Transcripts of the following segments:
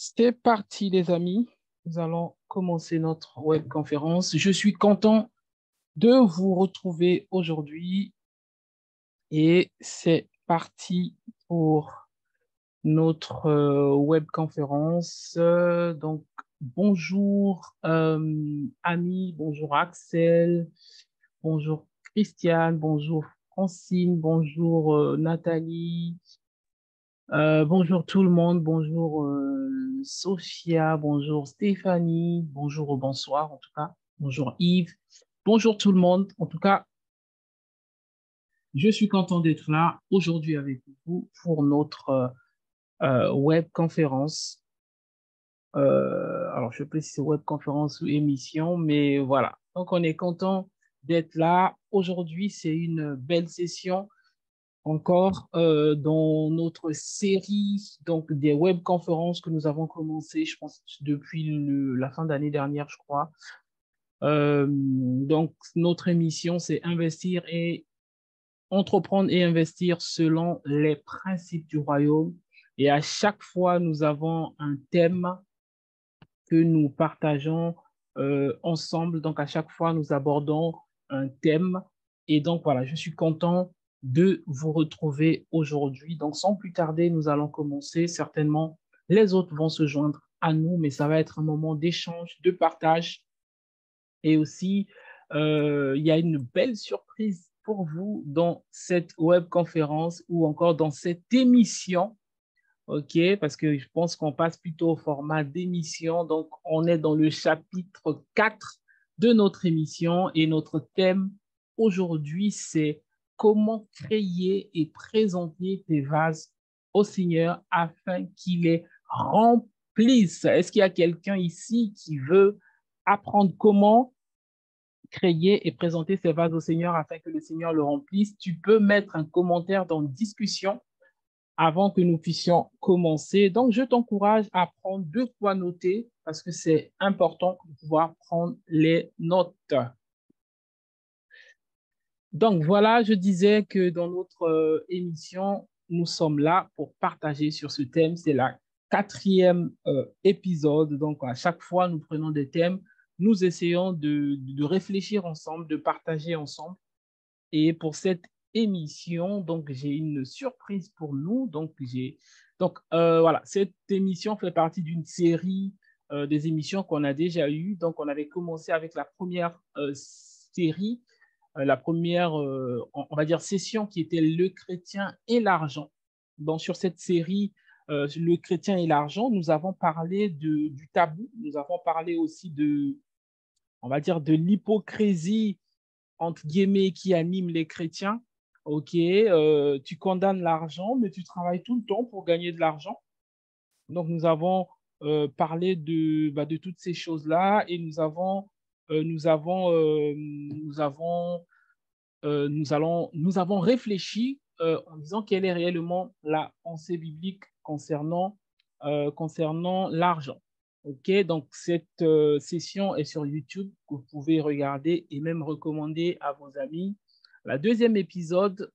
C'est parti, les amis. Nous allons commencer notre webconférence. Je suis content de vous retrouver aujourd'hui et c'est parti pour notre webconférence. Donc, bonjour Ami, bonjour Axel, bonjour Christiane, bonjour Francine, bonjour Nathalie. Bonjour tout le monde, bonjour Sophia, bonjour Stéphanie, bonjour ou bonsoir en tout cas, bonjour Yves, bonjour tout le monde. En tout cas, je suis content d'être là aujourd'hui avec vous pour notre web conférence. Alors, je sais pas si c'est web conférence ou émission, mais voilà. Donc, on est content d'être là. Aujourd'hui, c'est une belle session encore dans notre série donc des webconférences que nous avons commencé, je pense, depuis la fin d'année dernière, je crois. Donc, notre émission, c'est investir et entreprendre et investir selon les principes du royaume. Et à chaque fois, nous avons un thème que nous partageons ensemble. Donc, à chaque fois, nous abordons un thème. Et donc, voilà, je suis content de vous retrouver aujourd'hui. Donc, sans plus tarder, nous allons commencer. Certainement, les autres vont se joindre à nous, mais ça va être un moment d'échange, de partage. Et aussi, il y a une belle surprise pour vous dans cette webconférence ou encore dans cette émission. OK, parce que je pense qu'on passe plutôt au format d'émission. Donc, on est dans le chapitre 4 de notre émission et notre thème aujourd'hui, c'est comment créer et présenter tes vases au Seigneur afin qu'il les remplisse. Est-ce qu'il y a quelqu'un ici qui veut apprendre comment créer et présenter ses vases au Seigneur afin que le Seigneur le remplisse? Tu peux mettre un commentaire dans discussion avant que nous puissions commencer. Donc, je t'encourage à prendre de quoi noter parce que c'est important de pouvoir prendre les notes. Donc, voilà, je disais que dans notre émission, nous sommes là pour partager sur ce thème. C'est la quatrième épisode. Donc, à chaque fois, nous prenons des thèmes. Nous essayons de réfléchir ensemble, de partager ensemble. Et pour cette émission, donc j'ai une surprise pour nous. Voilà, cette émission fait partie d'une série des émissions qu'on a déjà eues. Donc, on avait commencé avec la première série, la première, on va dire, session qui était le chrétien et l'argent. Donc, sur cette série, le chrétien et l'argent, nous avons parlé du tabou. Nous avons parlé aussi on va dire, de l'hypocrisie entre guillemets, qui anime les chrétiens. OK, tu condamnes l'argent, mais tu travailles tout le temps pour gagner de l'argent. Donc, nous avons parlé de toutes ces choses-là et nous avons réfléchi en disant quelle est réellement la pensée biblique concernant l'argent. OK, donc cette session est sur YouTube que vous pouvez regarder et même recommander à vos amis. La deuxième épisode,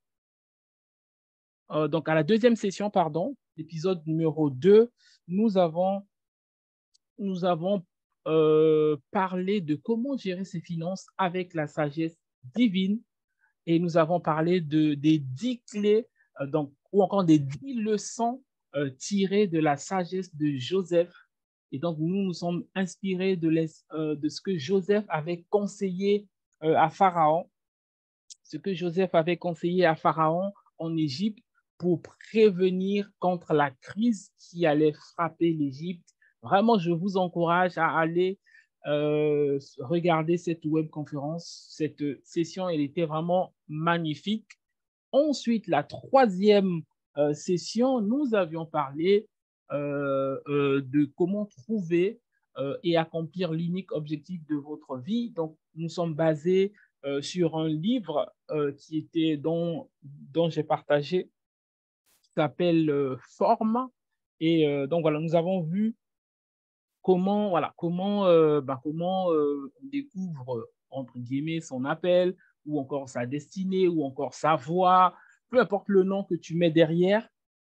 donc à la deuxième session, pardon, l'épisode numéro 2, nous avons, nous avons parlé de comment gérer ses finances avec la sagesse divine et nous avons parlé des 10 clés ou encore des 10 leçons tirées de la sagesse de Joseph. Et donc, nous nous sommes inspirés de ce que Joseph avait conseillé à Pharaon, ce que Joseph avait conseillé à Pharaon en Égypte pour prévenir contre la crise qui allait frapper l'Égypte. Vraiment, je vous encourage à aller regarder cette webconférence. Cette session, elle était vraiment magnifique. Ensuite, la troisième session, nous avions parlé de comment trouver et accomplir l'unique objectif de votre vie. Donc, nous sommes basés sur un livre dont j'ai partagé, qui s'appelle Forme. Et donc, voilà, nous avons vu comment on découvre, entre guillemets, son appel, ou encore sa destinée, ou encore sa voix, peu importe le nom que tu mets derrière.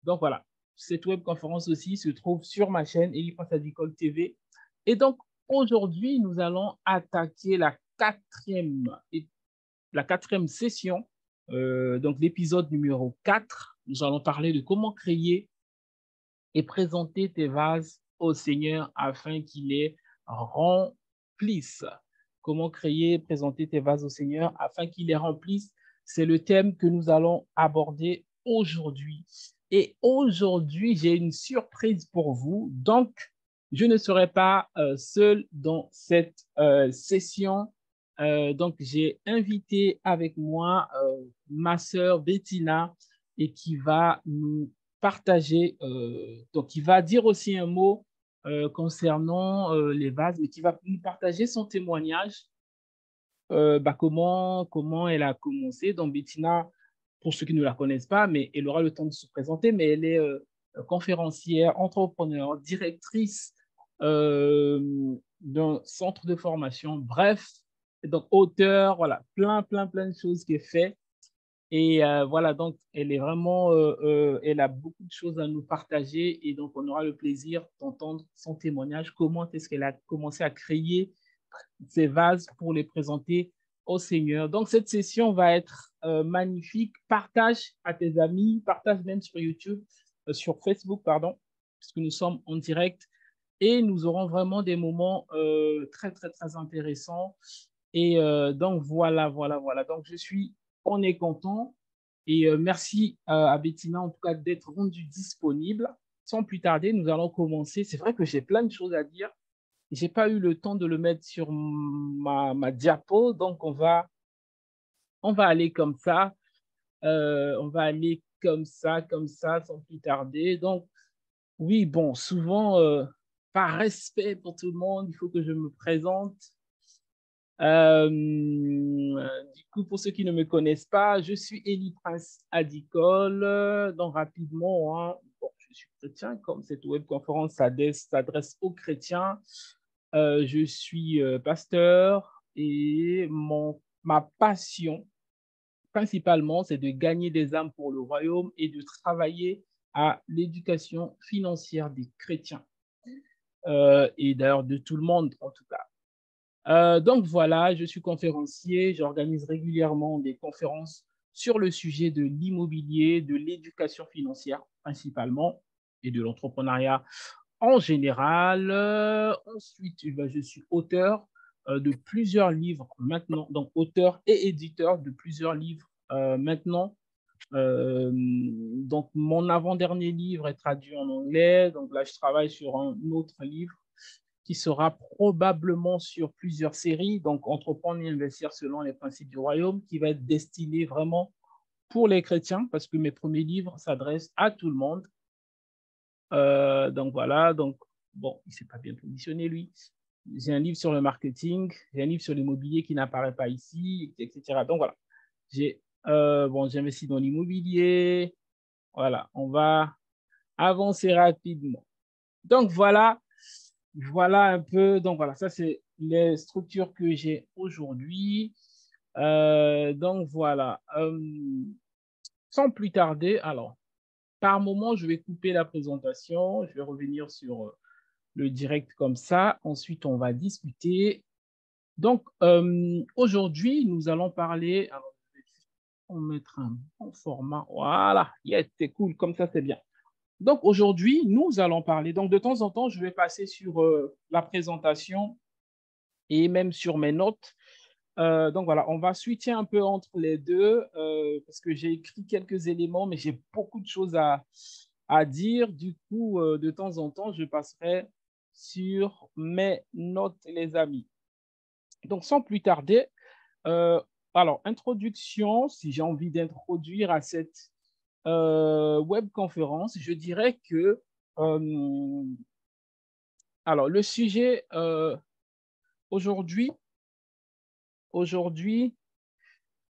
Donc voilà. cette webconférence aussi se trouve sur ma chaîne Eli Prince Agricole TV. Et donc, aujourd'hui, nous allons attaquer la quatrième session, donc l'épisode numéro 4. Nous allons parler de comment créer et présenter tes vases au Seigneur afin qu'il les remplisse. Comment créer et présenter tes vases au Seigneur afin qu'il les remplisse. C'est le thème que nous allons aborder aujourd'hui. Et aujourd'hui, j'ai une surprise pour vous. Donc, je ne serai pas seul dans cette session. Donc, j'ai invité avec moi ma sœur Bettina et qui va nous partager, donc il va dire aussi un mot concernant les vases, mais qui va nous partager son témoignage, comment elle a commencé. Donc Bettina, pour ceux qui ne la connaissent pas, mais elle aura le temps de se présenter, mais elle est conférencière, entrepreneur, directrice d'un centre de formation, bref, donc auteur, voilà, plein de choses qu'elle fait. Et voilà, donc elle est vraiment, elle a beaucoup de choses à nous partager et donc on aura le plaisir d'entendre son témoignage, comment est-ce qu'elle a commencé à créer ces vases pour les présenter au Seigneur. Donc cette session va être magnifique. Partage à tes amis, partage même sur YouTube, sur Facebook, pardon, puisque nous sommes en direct et nous aurons vraiment des moments très intéressants. Et donc voilà. Donc on est content et merci à Bettina en tout cas d'être rendue disponible. Sans plus tarder, nous allons commencer. C'est vrai que j'ai plein de choses à dire. J'ai pas eu le temps de le mettre sur ma diapo, donc on va aller comme ça. On va aller comme ça, sans plus tarder. Donc oui, bon, souvent par respect pour tout le monde, il faut que je me présente. Du coup, pour ceux qui ne me connaissent pas, je suis Eli Prince Agricole. Donc, rapidement, hein, bon, je suis chrétien, comme cette webconférence s'adresse aux chrétiens. Je suis pasteur et ma passion, principalement, c'est de gagner des âmes pour le royaume et de travailler à l'éducation financière des chrétiens. Et d'ailleurs, de tout le monde, en tout cas. Donc voilà, je suis conférencier, j'organise régulièrement des conférences sur le sujet de l'immobilier, de l'éducation financière principalement et de l'entrepreneuriat en général. Ensuite, je suis auteur de plusieurs livres maintenant, donc auteur et éditeur de plusieurs livres maintenant. Donc mon avant-dernier livre est traduit en anglais, donc là je travaille sur un autre livre qui sera probablement sur plusieurs séries, donc entreprendre et investir selon les principes du royaume, qui va être destiné vraiment pour les chrétiens, parce que mes premiers livres s'adressent à tout le monde. Donc voilà, donc bon, il ne s'est pas bien positionné lui. J'ai un livre sur le marketing, j'ai un livre sur l'immobilier qui n'apparaît pas ici, etc. Donc voilà, j'investis dans l'immobilier. Voilà, on va avancer rapidement. Donc voilà un peu. Donc voilà, ça c'est les structures que j'ai aujourd'hui. Donc voilà. Sans plus tarder, alors, par moment, je vais couper la présentation. Je vais revenir sur le direct comme ça. Ensuite, on va discuter. Donc, aujourd'hui, nous allons parler. Alors, on va mettre un bon format. Voilà, yes, c'est cool. Comme ça, c'est bien. Donc aujourd'hui, nous allons parler. Donc de temps en temps, je vais passer sur la présentation et même sur mes notes. Donc voilà, on va switcher un peu entre les deux parce que j'ai écrit quelques éléments, mais j'ai beaucoup de choses à dire. Du coup, de temps en temps, je passerai sur mes notes, les amis. Donc sans plus tarder, alors introduction, si j'ai envie d'introduire à cette webconférence, je dirais que alors le sujet aujourd'hui,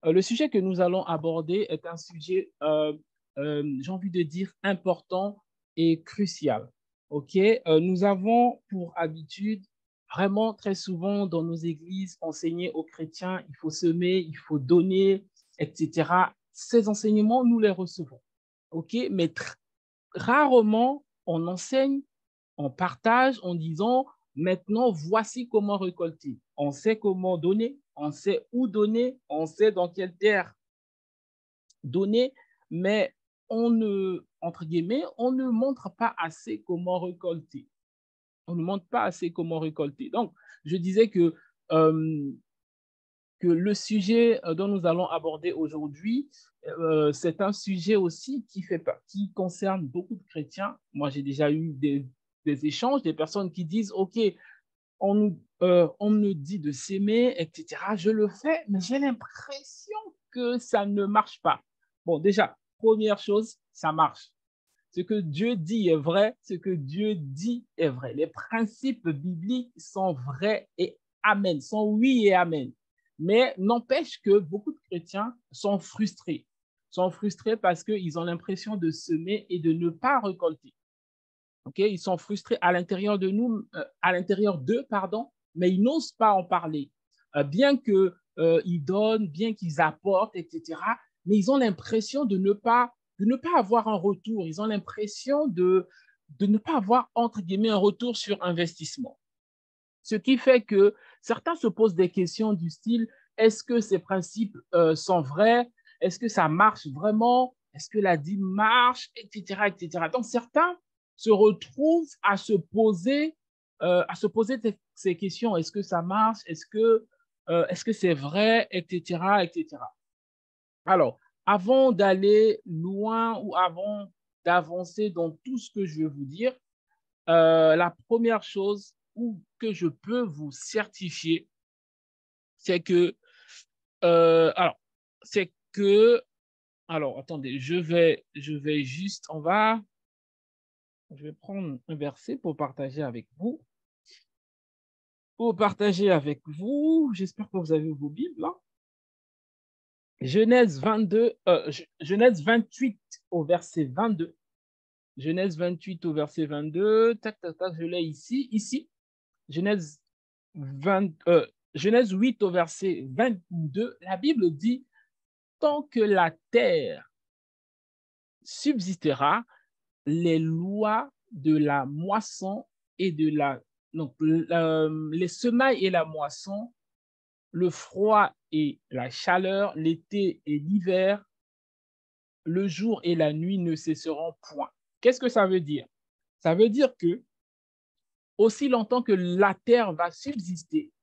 le sujet que nous allons aborder est un sujet, j'ai envie de dire, important et crucial. OK? Nous avons pour habitude, vraiment très souvent dans nos églises, enseigner aux chrétiens, il faut semer, il faut donner, etc. Ces enseignements, nous les recevons. OK? Mais rarement on enseigne, on partage en disant maintenant voici comment récolter. On sait comment donner, on sait où donner, on sait dans quelle terre donner, mais entre guillemets, on ne montre pas assez comment récolter. On ne montre pas assez comment récolter. Donc, je disais euh, que le sujet dont nous allons aborder aujourd'hui, c'est un sujet aussi qui concerne beaucoup de chrétiens. Moi, j'ai déjà eu des échanges, des personnes qui disent, OK, on me dit de s'aimer, etc. Je le fais, mais j'ai l'impression que ça ne marche pas. Bon, déjà, première chose, ça marche. Ce que Dieu dit est vrai, ce que Dieu dit est vrai. Les principes bibliques sont vrais et amen, sont oui et amen. Mais n'empêche que beaucoup de chrétiens sont frustrés parce qu'ils ont l'impression de semer et de ne pas récolter. Okay? Ils sont frustrés à l'intérieur de nous, à l'intérieur d'eux, pardon, mais ils n'osent pas en parler. Bien qu'ils donnent, bien qu'ils apportent, etc., mais ils ont l'impression de ne pas avoir un retour. Ils ont l'impression de ne pas avoir, entre guillemets, un retour sur investissement. Ce qui fait que certains se posent des questions du style, est-ce que ces principes sont vrais? Est-ce que ça marche vraiment? Est-ce que la dîme marche? Etc., etc. Donc, certains se retrouvent à se poser ces questions. Est-ce que ça marche? Est-ce que c'est vrai? Etc., etc. Alors, avant d'aller loin ou avant d'avancer dans tout ce que je vais vous dire, la première chose que je peux vous certifier, c'est que, alors, c'est que, alors, attendez, je vais juste, je vais prendre un verset pour partager avec vous. J'espère que vous avez vos Bibles là. Genèse 22, Genèse 28 au verset 22. Genèse 28 au verset 22. Tac, tac, tac, je l'ai ici. Ici, Genèse 8 au verset 22, la Bible dit, tant que la terre subsistera, les lois de la moisson et de la... Donc, les semailles et la moisson, le froid et la chaleur, l'été et l'hiver, le jour et la nuit ne cesseront point. Qu'est-ce que ça veut dire? Ça veut dire que aussi longtemps que la terre va subsister,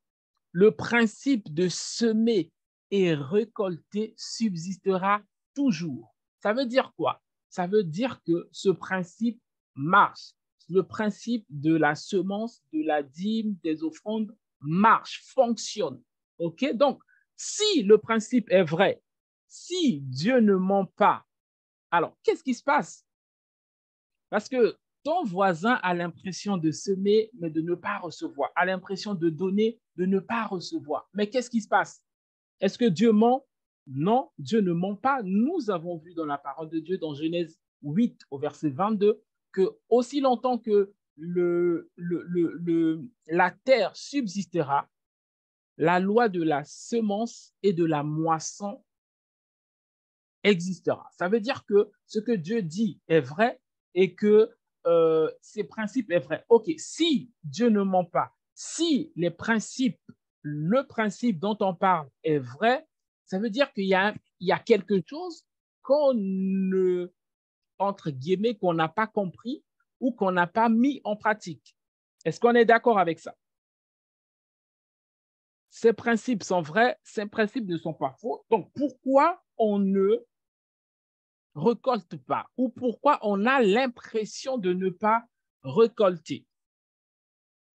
le principe de semer et récolter subsistera toujours. Ça veut dire quoi? Ça veut dire que ce principe marche. Le principe de la semence, de la dîme, des offrandes marche, fonctionne. OK? Donc, si le principe est vrai, si Dieu ne ment pas, alors qu'est-ce qui se passe? Parce que ton voisin a l'impression de semer, mais de ne pas recevoir, a l'impression de donner, de ne pas recevoir. Mais qu'est-ce qui se passe? Est-ce que Dieu ment? Non, Dieu ne ment pas. Nous avons vu dans la parole de Dieu, dans Genèse 8 au verset 22, que aussi longtemps que la terre subsistera, la loi de la semence et de la moisson existera. Ça veut dire que ce que Dieu dit est vrai et que ces principes est vrai. OK, si Dieu ne ment pas, si le principe dont on parle est vrai, ça veut dire qu'il y a quelque chose qu'on ne, entre guillemets, qu'on n'a pas compris ou qu'on n'a pas mis en pratique. Est-ce qu'on est d'accord avec ça? Ces principes sont vrais, ces principes ne sont pas faux. Donc, pourquoi on ne récolte pas ou pourquoi on a l'impression de ne pas récolter?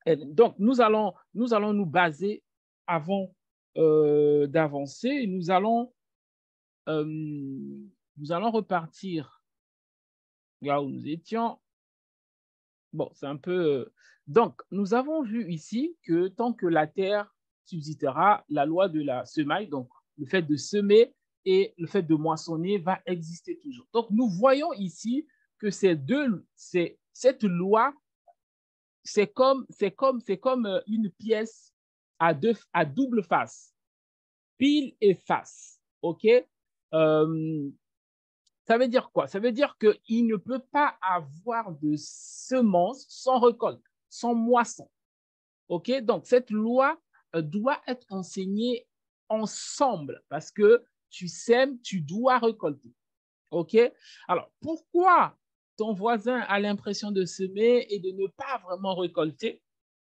Et donc, nous allons nous baser avant d'avancer. Euh, nous allons repartir là où nous étions. Bon, c'est un peu... Donc, nous avons vu ici que tant que la terre subsistera, la loi de la semaille, donc le fait de semer et le fait de moissonner va exister toujours. Donc, nous voyons ici que cette loi, c'est comme une pièce à double face, pile et face. OK? Euh, Ça veut dire quoi? Ça veut dire qu'il ne peut pas avoir de semences sans récolte, sans moisson. OK? Donc, cette loi doit être enseignée ensemble parce que tu sèmes, tu dois récolter. OK? Alors, pourquoi ton voisin a l'impression de semer et de ne pas vraiment récolter?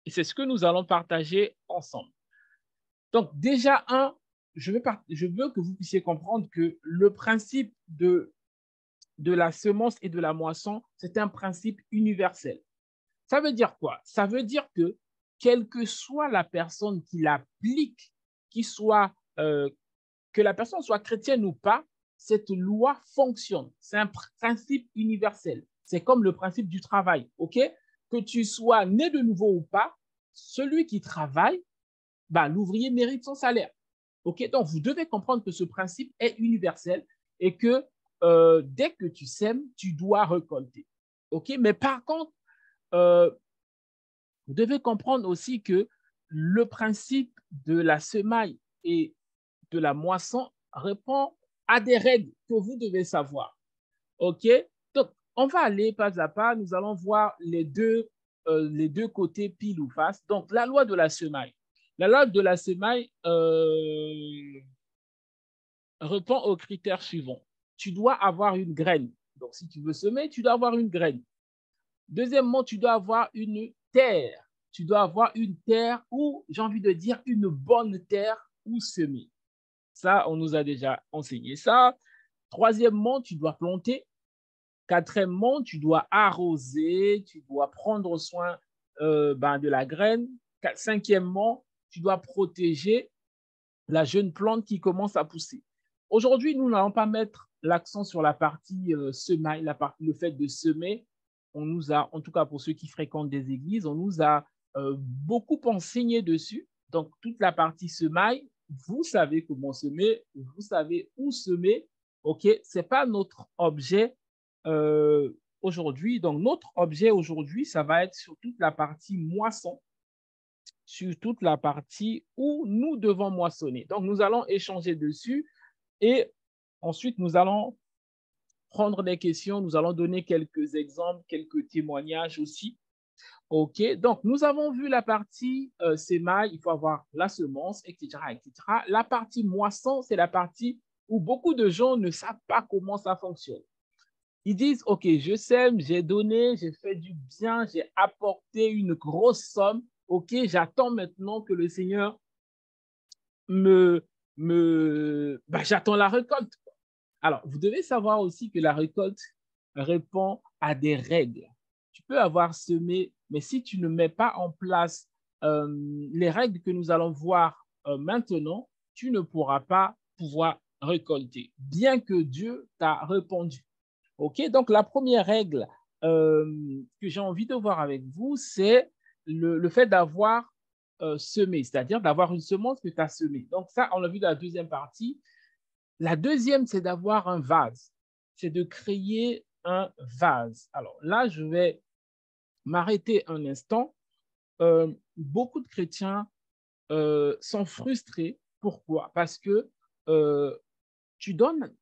Et c'est ce que nous allons partager ensemble. Donc, déjà, je veux que vous puissiez comprendre que le principe de la semence et de la moisson, c'est un principe universel. Ça veut dire quoi? Ça veut dire que quelle que soit la personne qui l'applique, que la personne soit chrétienne ou pas, cette loi fonctionne. C'est un principe universel. C'est comme le principe du travail, OK? Que tu sois né de nouveau ou pas, celui qui travaille, l'ouvrier mérite son salaire. OK? Donc, vous devez comprendre que ce principe est universel et que dès que tu sèmes, tu dois récolter. OK? Mais par contre, vous devez comprendre aussi que le principe de la semaille et de la moisson répond à des règles que vous devez savoir. OK? Donc, on va aller pas à pas. Nous allons voir les deux côtés pile ou face. Donc, la loi de la semaille. La loi de la semaille répond aux critères suivants. Tu dois avoir une graine. Donc, si tu veux semer, tu dois avoir une graine. Deuxièmement, tu dois avoir une terre. Tu dois avoir une terre ou, j'ai envie de dire, une bonne terre où semer. Ça, on nous a déjà enseigné ça. Troisièmement, tu dois planter. Quatrièmement, tu dois arroser, tu dois prendre soin de la graine. Cinquièmement, tu dois protéger la jeune plante qui commence à pousser. Aujourd'hui, nous n'allons pas mettre l'accent sur la partie semaille, le fait de semer. On nous a, en tout cas pour ceux qui fréquentent des églises, on nous a beaucoup enseigné dessus. Donc, toute la partie semaille, vous savez comment semer, vous savez où semer. OK, ce n'est pas notre objet aujourd'hui. Donc, notre objet aujourd'hui, ça va être sur toute la partie moisson, sur toute la partie où nous devons moissonner. Donc, nous allons échanger dessus et ensuite, nous allons prendre des questions. Nous allons donner quelques exemples, quelques témoignages aussi. OK, donc nous avons vu la partie sémaille, il faut avoir la semence, etc., etc. La partie moisson, c'est la partie où beaucoup de gens ne savent pas comment ça fonctionne. Ils disent, OK, je sème, j'ai donné, j'ai fait du bien, j'ai apporté une grosse somme. OK, j'attends maintenant que le Seigneur j'attends la récolte. Alors, vous devez savoir aussi que la récolte répond à des règles. Tu peux avoir semé, mais si tu ne mets pas en place les règles que nous allons voir maintenant, tu ne pourras pas pouvoir récolter, bien que Dieu t'a répondu. OK? Donc, la première règle que j'ai envie de voir avec vous, c'est le fait d'avoir semé, c'est-à-dire d'avoir une semence que tu as semée. Donc, ça, on l'a vu dans la deuxième partie. La deuxième, c'est d'avoir un vase. C'est de créer un vase. Alors là, je vais m'arrêter un instant. Beaucoup de chrétiens sont frustrés. Pourquoi? Parce que tu donnes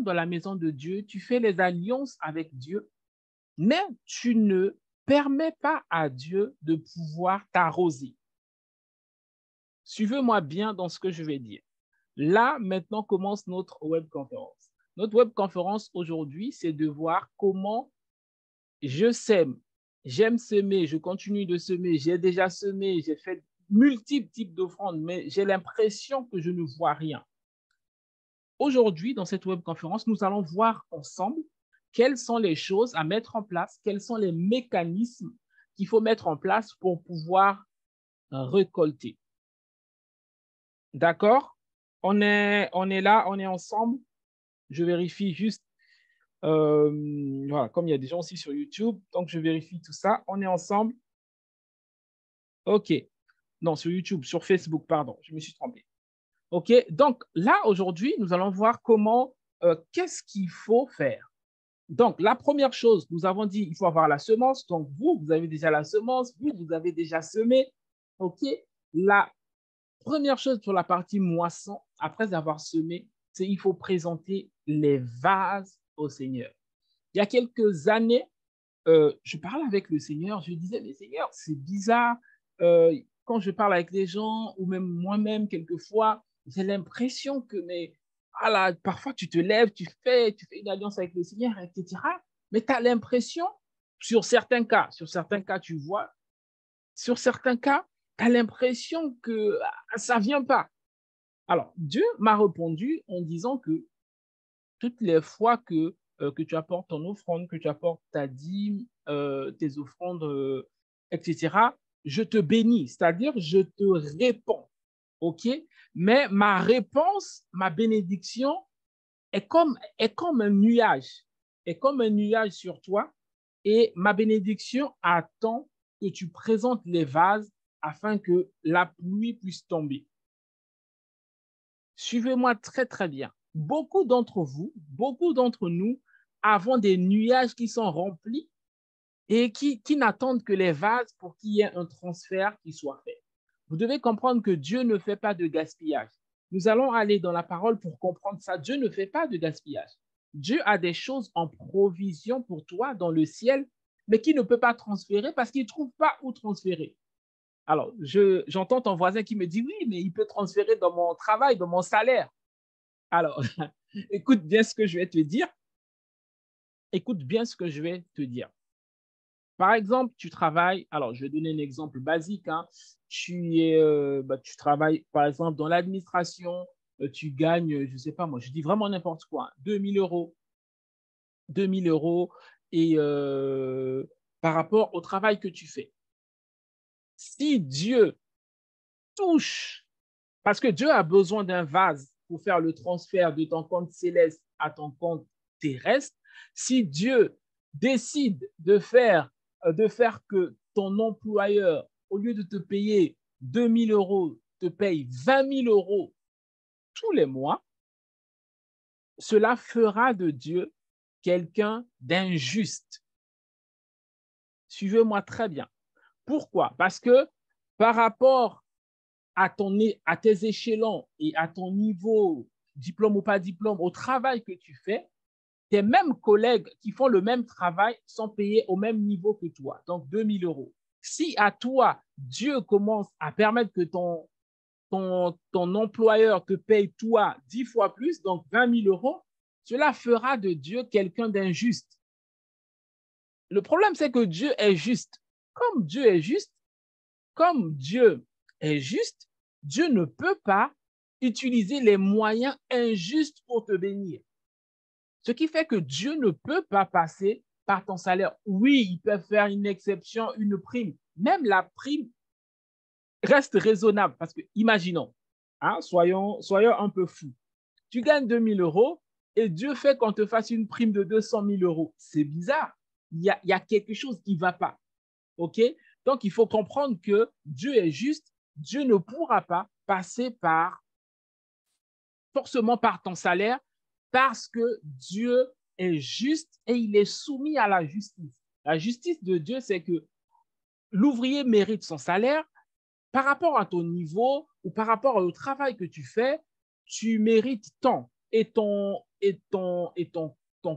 dans la maison de Dieu, tu fais les alliances avec Dieu, mais tu ne permets pas à Dieu de pouvoir t'arroser. Suivez-moi bien dans ce que je vais dire. Là, maintenant, commence notre webconférence. Notre webconférence aujourd'hui, c'est de voir comment je sème. J'aime semer, je continue de semer, j'ai déjà semé, j'ai fait multiples types d'offrandes, mais j'ai l'impression que je ne vois rien. Aujourd'hui, dans cette webconférence, nous allons voir ensemble quelles sont les choses à mettre en place, quels sont les mécanismes qu'il faut mettre en place pour pouvoir récolter. D'accord? On est là, on est ensemble. Je vérifie juste, voilà, comme il y a des gens aussi sur YouTube, donc je vérifie tout ça. On est ensemble. OK. Non, sur YouTube, sur Facebook, pardon, je me suis trompé. OK. Donc là, aujourd'hui, nous allons voir comment, qu'est-ce qu'il faut faire. Donc, la première chose, nous avons dit, il faut avoir la semence. Donc, vous avez déjà la semence, vous avez déjà semé. OK. La première chose sur la partie moisson, après avoir semé, c'est qu'il faut présenter les vases au Seigneur. Il y a quelques années, je parlais avec le Seigneur, je disais, mais Seigneur, c'est bizarre. Quand je parle avec les gens, ou même moi-même, quelquefois, j'ai l'impression que, mais, voilà, parfois tu te lèves, tu fais une alliance avec le Seigneur, etc. Mais tu as l'impression, sur certains cas, tu vois, sur certains cas, tu as l'impression que ça ne vient pas. Alors, Dieu m'a répondu en disant que toutes les fois que tu apportes ton offrande, que tu apportes ta dîme, tes offrandes, etc., je te bénis, c'est-à-dire je te réponds. OK? Mais ma réponse, ma bénédiction est comme un nuage, est comme un nuage sur toi. Et ma bénédiction attend que tu présentes les vases afin que la pluie puisse tomber. Suivez-moi très, très bien. Beaucoup d'entre vous, beaucoup d'entre nous avons des nuages qui sont remplis et qui n'attendent que les vases pour qu'il y ait un transfert qui soit fait. Vous devez comprendre que Dieu ne fait pas de gaspillage. Nous allons aller dans la parole pour comprendre ça. Dieu ne fait pas de gaspillage. Dieu a des choses en provision pour toi dans le ciel, mais qui ne peut pas transférer parce qu'il ne trouve pas où transférer. Alors, j'entends ton voisin qui me dit, oui, mais il peut transférer dans mon travail, dans mon salaire. Alors, écoute bien ce que je vais te dire. Écoute bien ce que je vais te dire. Par exemple, tu travailles, alors je vais donner un exemple basique, hein. Tu travailles par exemple dans l'administration, tu gagnes, je ne sais pas moi, je dis vraiment n'importe quoi, 2000 euros, 2000 euros et par rapport au travail que tu fais. Si Dieu touche, parce que Dieu a besoin d'un vase pour faire le transfert de ton compte céleste à ton compte terrestre, si Dieu décide de faire que ton employeur, au lieu de te payer 2000 euros, te paye 20 000 euros tous les mois, cela fera de Dieu quelqu'un d'injuste. Suivez-moi très bien. Pourquoi? Parce que par rapport à tes échelons et à ton niveau, diplôme ou pas diplôme, au travail que tu fais, tes mêmes collègues qui font le même travail sont payés au même niveau que toi, donc 2000 euros. Si à toi, Dieu commence à permettre que ton employeur te paye toi 10 fois plus, donc 20 000 euros, cela fera de Dieu quelqu'un d'injuste. Le problème, c'est que Dieu est juste. Comme Dieu est juste, comme Dieu est juste, Dieu ne peut pas utiliser les moyens injustes pour te bénir. Ce qui fait que Dieu ne peut pas passer par ton salaire. Oui, il peut faire une exception, une prime. Même la prime reste raisonnable parce que, imaginons, hein, soyons un peu fous. Tu gagnes 2000 euros et Dieu fait qu'on te fasse une prime de 200 000 euros. C'est bizarre. Il y a quelque chose qui ne va pas. OK? Donc, il faut comprendre que Dieu est juste. Dieu ne pourra pas passer forcément par ton salaire parce que Dieu est juste et il est soumis à la justice. La justice de Dieu, c'est que l'ouvrier mérite son salaire par rapport à ton niveau ou par rapport au travail que tu fais, tu mérites tant et ton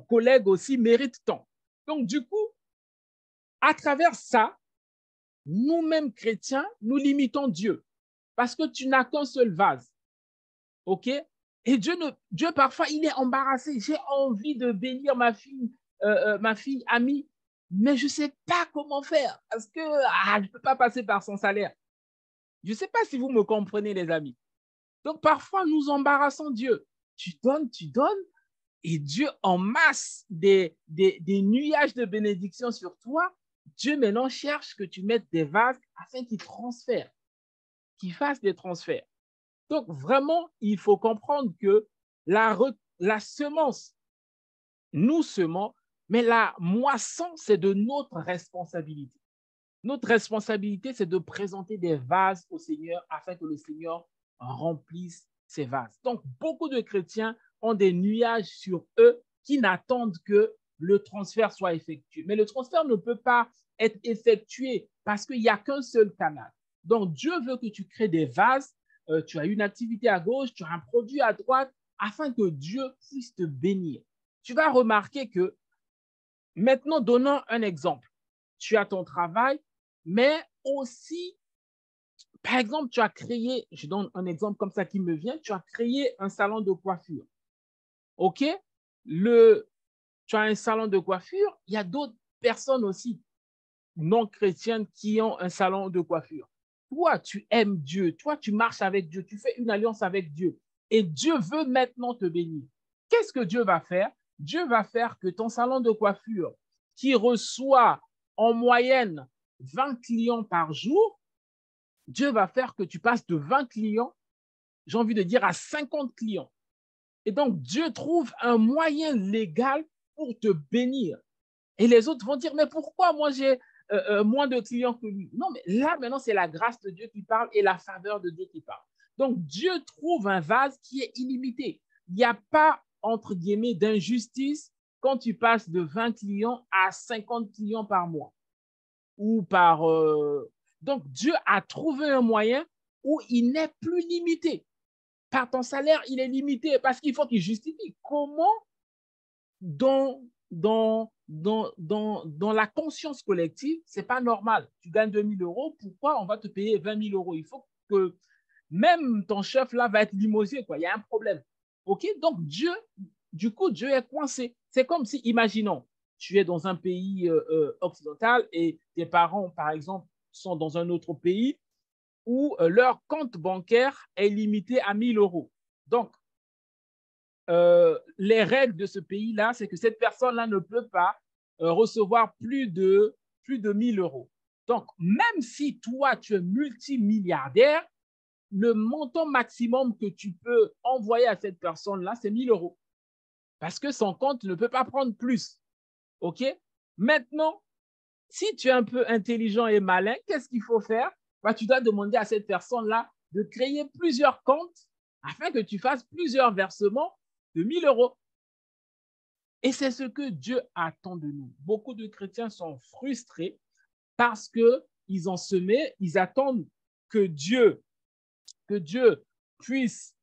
collègue aussi mérite tant. Donc, du coup, à travers ça, nous-mêmes chrétiens, nous limitons Dieu parce que tu n'as qu'un seul vase. OK? Et Dieu, parfois, il est embarrassé. J'ai envie de bénir ma fille amie, mais je ne sais pas comment faire parce que je ne peux pas passer par son salaire. Je ne sais pas si vous me comprenez, les amis. Donc, parfois, nous embarrassons Dieu. Tu donnes, et Dieu en masse des nuages de bénédictions sur toi. Dieu maintenant cherche que tu mettes des vases afin qu'il transfère, qu'il fasse des transferts. Donc, vraiment, il faut comprendre que la semence, nous semons, mais la moisson, c'est de notre responsabilité. Notre responsabilité, c'est de présenter des vases au Seigneur afin que le Seigneur remplisse ces vases. Donc, beaucoup de chrétiens ont des nuages sur eux qui n'attendent que le transfert soit effectué. Mais le transfert ne peut pas être effectué parce qu'il n'y a qu'un seul canal. Donc, Dieu veut que tu crées des vases. Tu as une activité à gauche, tu as un produit à droite, afin que Dieu puisse te bénir. tu vas remarquer que maintenant, donnons un exemple. Tu as ton travail, mais aussi, par exemple, tu as créé, je donne un exemple comme ça qui me vient, tu as créé un salon de coiffure. OK? Tu as un salon de coiffure, il y a d'autres personnes aussi non chrétiennes qui ont un salon de coiffure. Toi, tu aimes Dieu, toi, tu marches avec Dieu, tu fais une alliance avec Dieu et Dieu veut maintenant te bénir. Qu'est-ce que Dieu va faire? Dieu va faire que ton salon de coiffure qui reçoit en moyenne 20 clients par jour, Dieu va faire que tu passes de 20 clients, j'ai envie de dire, à 50 clients. Et donc, Dieu trouve un moyen légal pour te bénir. Et les autres vont dire, mais pourquoi moi j'ai moins de clients que lui? Non, mais là, maintenant, c'est la grâce de Dieu qui parle et la faveur de Dieu qui parle. Donc, Dieu trouve un vase qui est illimité. Il n'y a pas, entre guillemets, d'injustice quand tu passes de 20 clients à 50 clients par mois. Ou par... Donc, Dieu a trouvé un moyen où il n'est plus limité. Par ton salaire, il est limité parce qu'il faut qu'il justifie. Comment dans la conscience collective, ce n'est pas normal. Tu gagnes 2 000 euros, pourquoi on va te payer 20 000 euros? Il faut que même ton chef là va être limogé, quoi. Il y a un problème. OK? Donc, Dieu est coincé. C'est comme si, imaginons, tu es dans un pays occidental et tes parents, par exemple, sont dans un autre pays où leur compte bancaire est limité à 1 000 euros. Donc, les règles de ce pays-là, c'est que cette personne-là ne peut pas recevoir plus de 1 000 euros. Donc, même si toi, tu es multimilliardaire, le montant maximum que tu peux envoyer à cette personne-là, c'est 1 000 euros. Parce que son compte ne peut pas prendre plus. OK? Maintenant, si tu es un peu intelligent et malin, qu'est-ce qu'il faut faire? Bah, tu dois demander à cette personne-là de créer plusieurs comptes afin que tu fasses plusieurs versements de 1 000 euros. Et c'est ce que Dieu attend de nous. Beaucoup de chrétiens sont frustrés parce qu'ils ont semé, ils attendent que Dieu puisse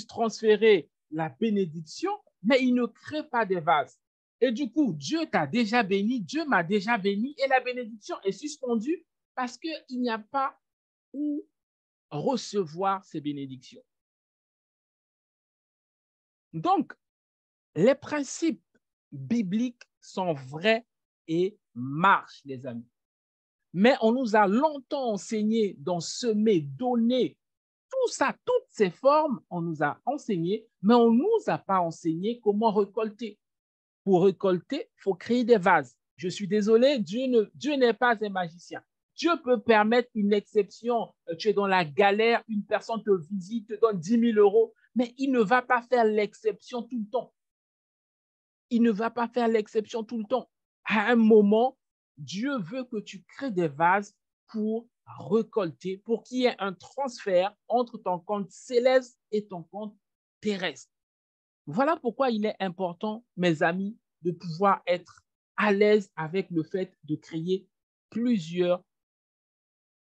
transférer la bénédiction, mais ils ne créent pas des vases. Et du coup, Dieu t'a déjà béni, Dieu m'a déjà béni et la bénédiction est suspendue parce qu'il n'y a pas où recevoir ces bénédictions. Donc, les principes bibliques sont vrais et marchent, les amis. Mais on nous a longtemps enseigné d'en semer, donner, tout ça, toutes ces formes, on nous a enseigné, mais on ne nous a pas enseigné comment récolter. Pour récolter, il faut créer des vases. Je suis désolé, Dieu n'est pas un magicien. Dieu peut permettre une exception. Tu es dans la galère, une personne te visite, te donne 10 000 euros, mais il ne va pas faire l'exception tout le temps. Il ne va pas faire l'exception tout le temps. À un moment, Dieu veut que tu crées des vases pour récolter, pour qu'il y ait un transfert entre ton compte céleste et ton compte terrestre. Voilà pourquoi il est important, mes amis, de pouvoir être à l'aise avec le fait de créer plusieurs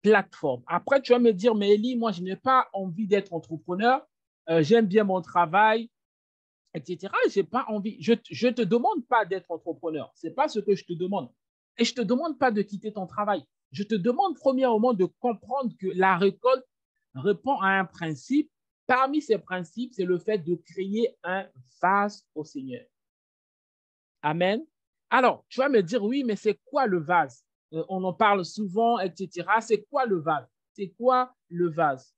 plateformes. Après, tu vas me dire, mais Elie, moi, je n'ai pas envie d'être entrepreneur, j'aime bien mon travail, etc. J'ai pas envie. Je ne te demande pas d'être entrepreneur. Ce n'est pas ce que je te demande. Et je ne te demande pas de quitter ton travail. Je te demande premièrement de comprendre que la récolte répond à un principe. Parmi ces principes, c'est le fait de créer un vase au Seigneur. Amen. Alors, tu vas me dire, oui, mais c'est quoi le vase? On en parle souvent, etc. C'est quoi le vase? C'est quoi le vase?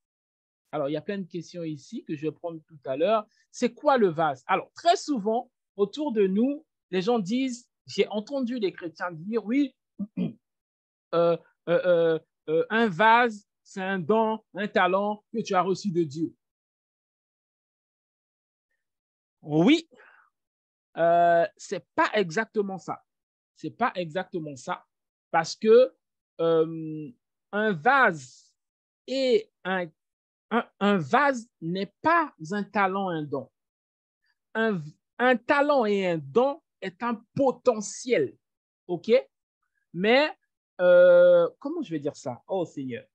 Alors, il y a plein de questions ici que je vais prendre tout à l'heure. C'est quoi le vase? Alors, très souvent, autour de nous, les gens disent, j'ai entendu les chrétiens dire, oui, un vase, c'est un don, un talent que tu as reçu de Dieu. Oui, c'est pas exactement ça. C'est pas exactement ça. Parce que un vase et un vase n'est pas un talent, un don. Un talent et un don est un potentiel. OK? Mais, comment je vais dire ça? Oh Seigneur.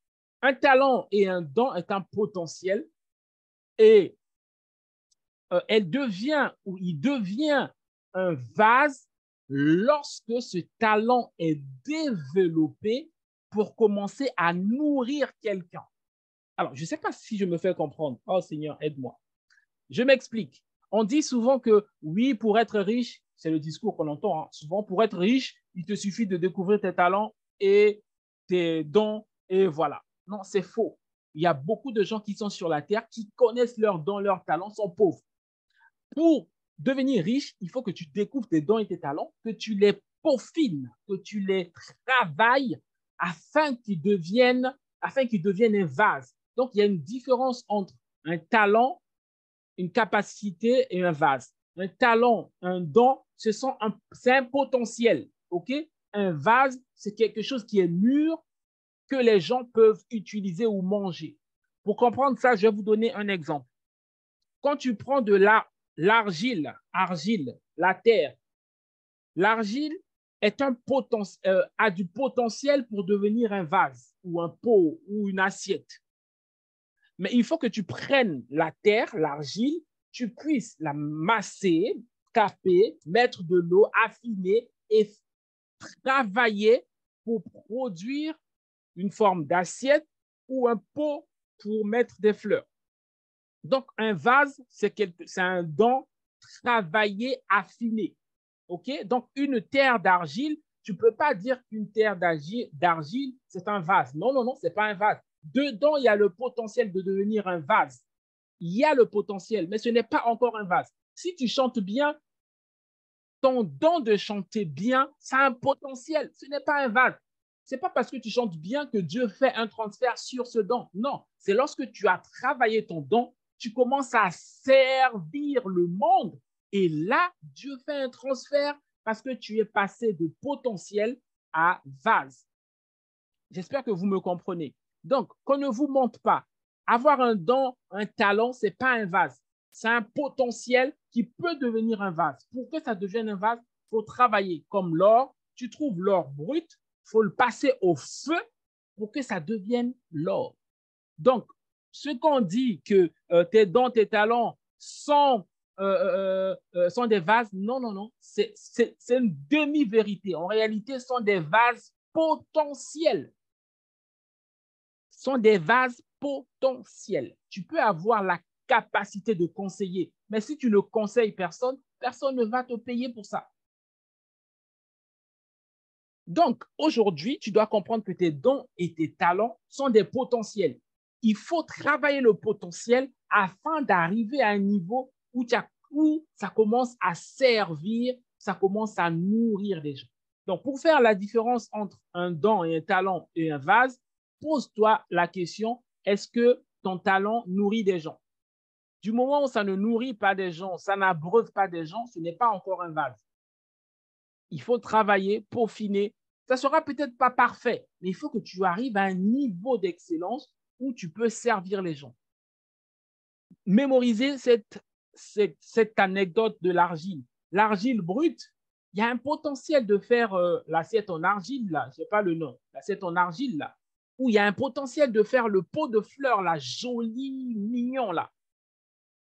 Un talent et un don est un potentiel et elle devient ou il devient un vase lorsque ce talent est développé pour commencer à nourrir quelqu'un. Alors, je ne sais pas si je me fais comprendre. Oh Seigneur, aide-moi. Je m'explique. On dit souvent que oui, pour être riche, c'est le discours qu'on entend, hein, souvent, pour être riche, il te suffit de découvrir tes talents et tes dons, et voilà. Non, c'est faux. Il y a beaucoup de gens qui sont sur la terre, qui connaissent leurs dons, leurs talents, sont pauvres. Pour devenir riche, il faut que tu découvres tes dons et tes talents, que tu les peaufines, que tu les travailles afin qu'ils deviennent un vase. Donc, il y a une différence entre un talent, une capacité et un vase. Un talent, un don, c'est un potentiel, OK? Un vase, c'est quelque chose qui est mûr, que les gens peuvent utiliser ou manger. Pour comprendre ça, je vais vous donner un exemple. Quand tu prends de l'argile, la terre, l'argile a du potentiel pour devenir un vase ou un pot ou une assiette. Mais il faut que tu prennes la terre, l'argile, tu puisses la masser, caper, mettre de l'eau, affiner et travailler pour produire une forme d'assiette ou un pot pour mettre des fleurs. Donc, un vase, c'est un don travaillé, affiné. OK? Donc, une terre d'argile, tu ne peux pas dire qu'une terre d'argile, c'est un vase. Non, non, non, ce n'est pas un vase. Dedans, il y a le potentiel de devenir un vase. Il y a le potentiel, mais ce n'est pas encore un vase. Si tu chantes bien, ton don de chanter bien, ça a un potentiel. Ce n'est pas un vase. Ce n'est pas parce que tu chantes bien que Dieu fait un transfert sur ce don. Non, c'est lorsque tu as travaillé ton don, tu commences à servir le monde. Et là, Dieu fait un transfert parce que tu es passé de potentiel à vase. J'espère que vous me comprenez. Donc, qu'on ne vous montre pas. Avoir un don, un talent, ce n'est pas un vase. C'est un potentiel qui peut devenir un vase. Pour que ça devienne un vase, il faut travailler comme l'or. Tu trouves l'or brut, il faut le passer au feu pour que ça devienne l'or. Donc, ce qu'on dit que tes dons, tes talents sont des vases, non, non, non, c'est une demi-vérité. En réalité, ce sont des vases potentiels. Sont des vases potentiels. Tu peux avoir la capacité de conseiller, mais si tu ne conseilles personne, personne ne va te payer pour ça. Donc, aujourd'hui, tu dois comprendre que tes dons et tes talents sont des potentiels. Il faut travailler le potentiel afin d'arriver à un niveau où ça commence à servir, ça commence à nourrir les gens. Donc, pour faire la différence entre un don et un talent et un vase, pose-toi la question, est-ce que ton talent nourrit des gens? Du moment où ça ne nourrit pas des gens, ça n'abreuve pas des gens, ce n'est pas encore un vase. Il faut travailler, peaufiner. Ça ne sera peut-être pas parfait, mais il faut que tu arrives à un niveau d'excellence où tu peux servir les gens. Mémorisez cette anecdote de l'argile. L'argile brute, il y a un potentiel de faire l'assiette en argile, là, je ne sais pas le nom, l'assiette en argile, là, où il y a un potentiel de faire le pot de fleurs, là, joli, mignon, là,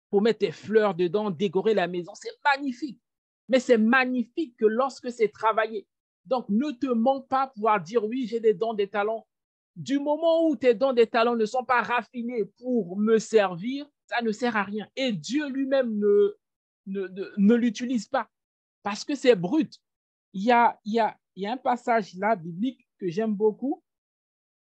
pour mettre tes fleurs dedans, décorer la maison. C'est magnifique. Mais c'est magnifique que lorsque c'est travaillé. Donc, ne te manque pas pouvoir dire oui, j'ai des dons, des talents. Du moment où tes dons, des talents ne sont pas raffinés pour me servir, ça ne sert à rien. Et Dieu lui-même ne l'utilise pas parce que c'est brut. Il y a un passage là, biblique, que j'aime beaucoup.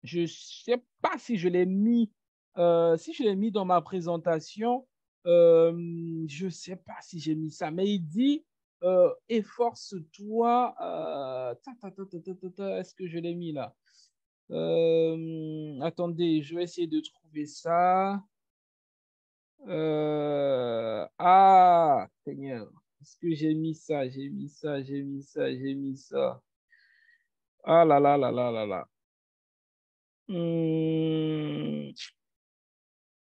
Je ne sais pas si je l'ai mis dans ma présentation. Je ne sais pas si j'ai mis ça, mais il dit efforce-toi. Est-ce que je l'ai mis là? Attendez, je vais essayer de trouver ça. Seigneur, est-ce que j'ai mis ça? J'ai mis ça, j'ai mis ça, j'ai mis ça. Ah là là là là là là.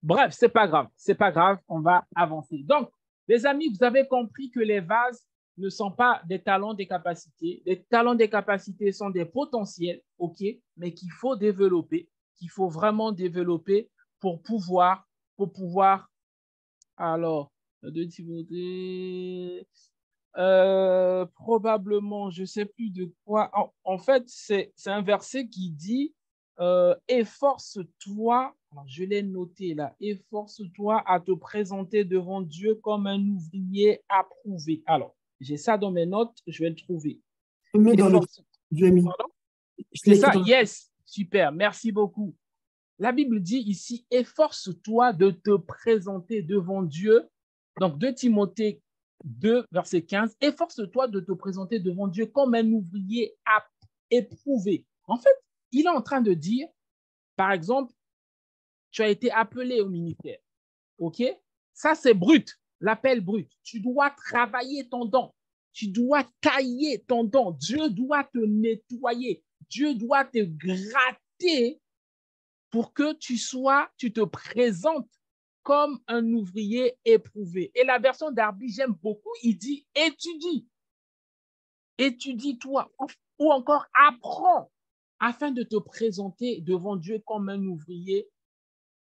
Bref, c'est pas grave, c'est pas grave, on va avancer. Donc, les amis, vous avez compris que les vases ne sont pas des talents, des capacités. Les talents, des capacités sont des potentiels, ok, mais qu'il faut développer, qu'il faut vraiment développer pour pouvoir alors, 2 Timothée. Probablement, je ne sais plus de quoi. En fait, c'est un verset qui dit efforce-toi, je l'ai noté là, efforce-toi à te présenter devant Dieu comme un ouvrier approuvé. Alors, j'ai ça dans mes notes, je vais le trouver. Je mets dans le Jérémie. C'est ça, yes, super, merci beaucoup. La Bible dit ici, efforce-toi de te présenter devant Dieu. Donc, 2 Timothée 2, verset 15, efforce-toi de te présenter devant Dieu comme un ouvrier éprouvé. En fait, il est en train de dire, par exemple, tu as été appelé au ministère. OK? Ça, c'est brut, l'appel brut. Tu dois travailler ton don. Tu dois tailler ton don. Dieu doit te nettoyer. Dieu doit te gratter pour que tu te présentes comme un ouvrier éprouvé. Et la version d'Arby, j'aime beaucoup, il dit étudie. Étudie-toi ou encore apprends afin de te présenter devant Dieu comme un ouvrier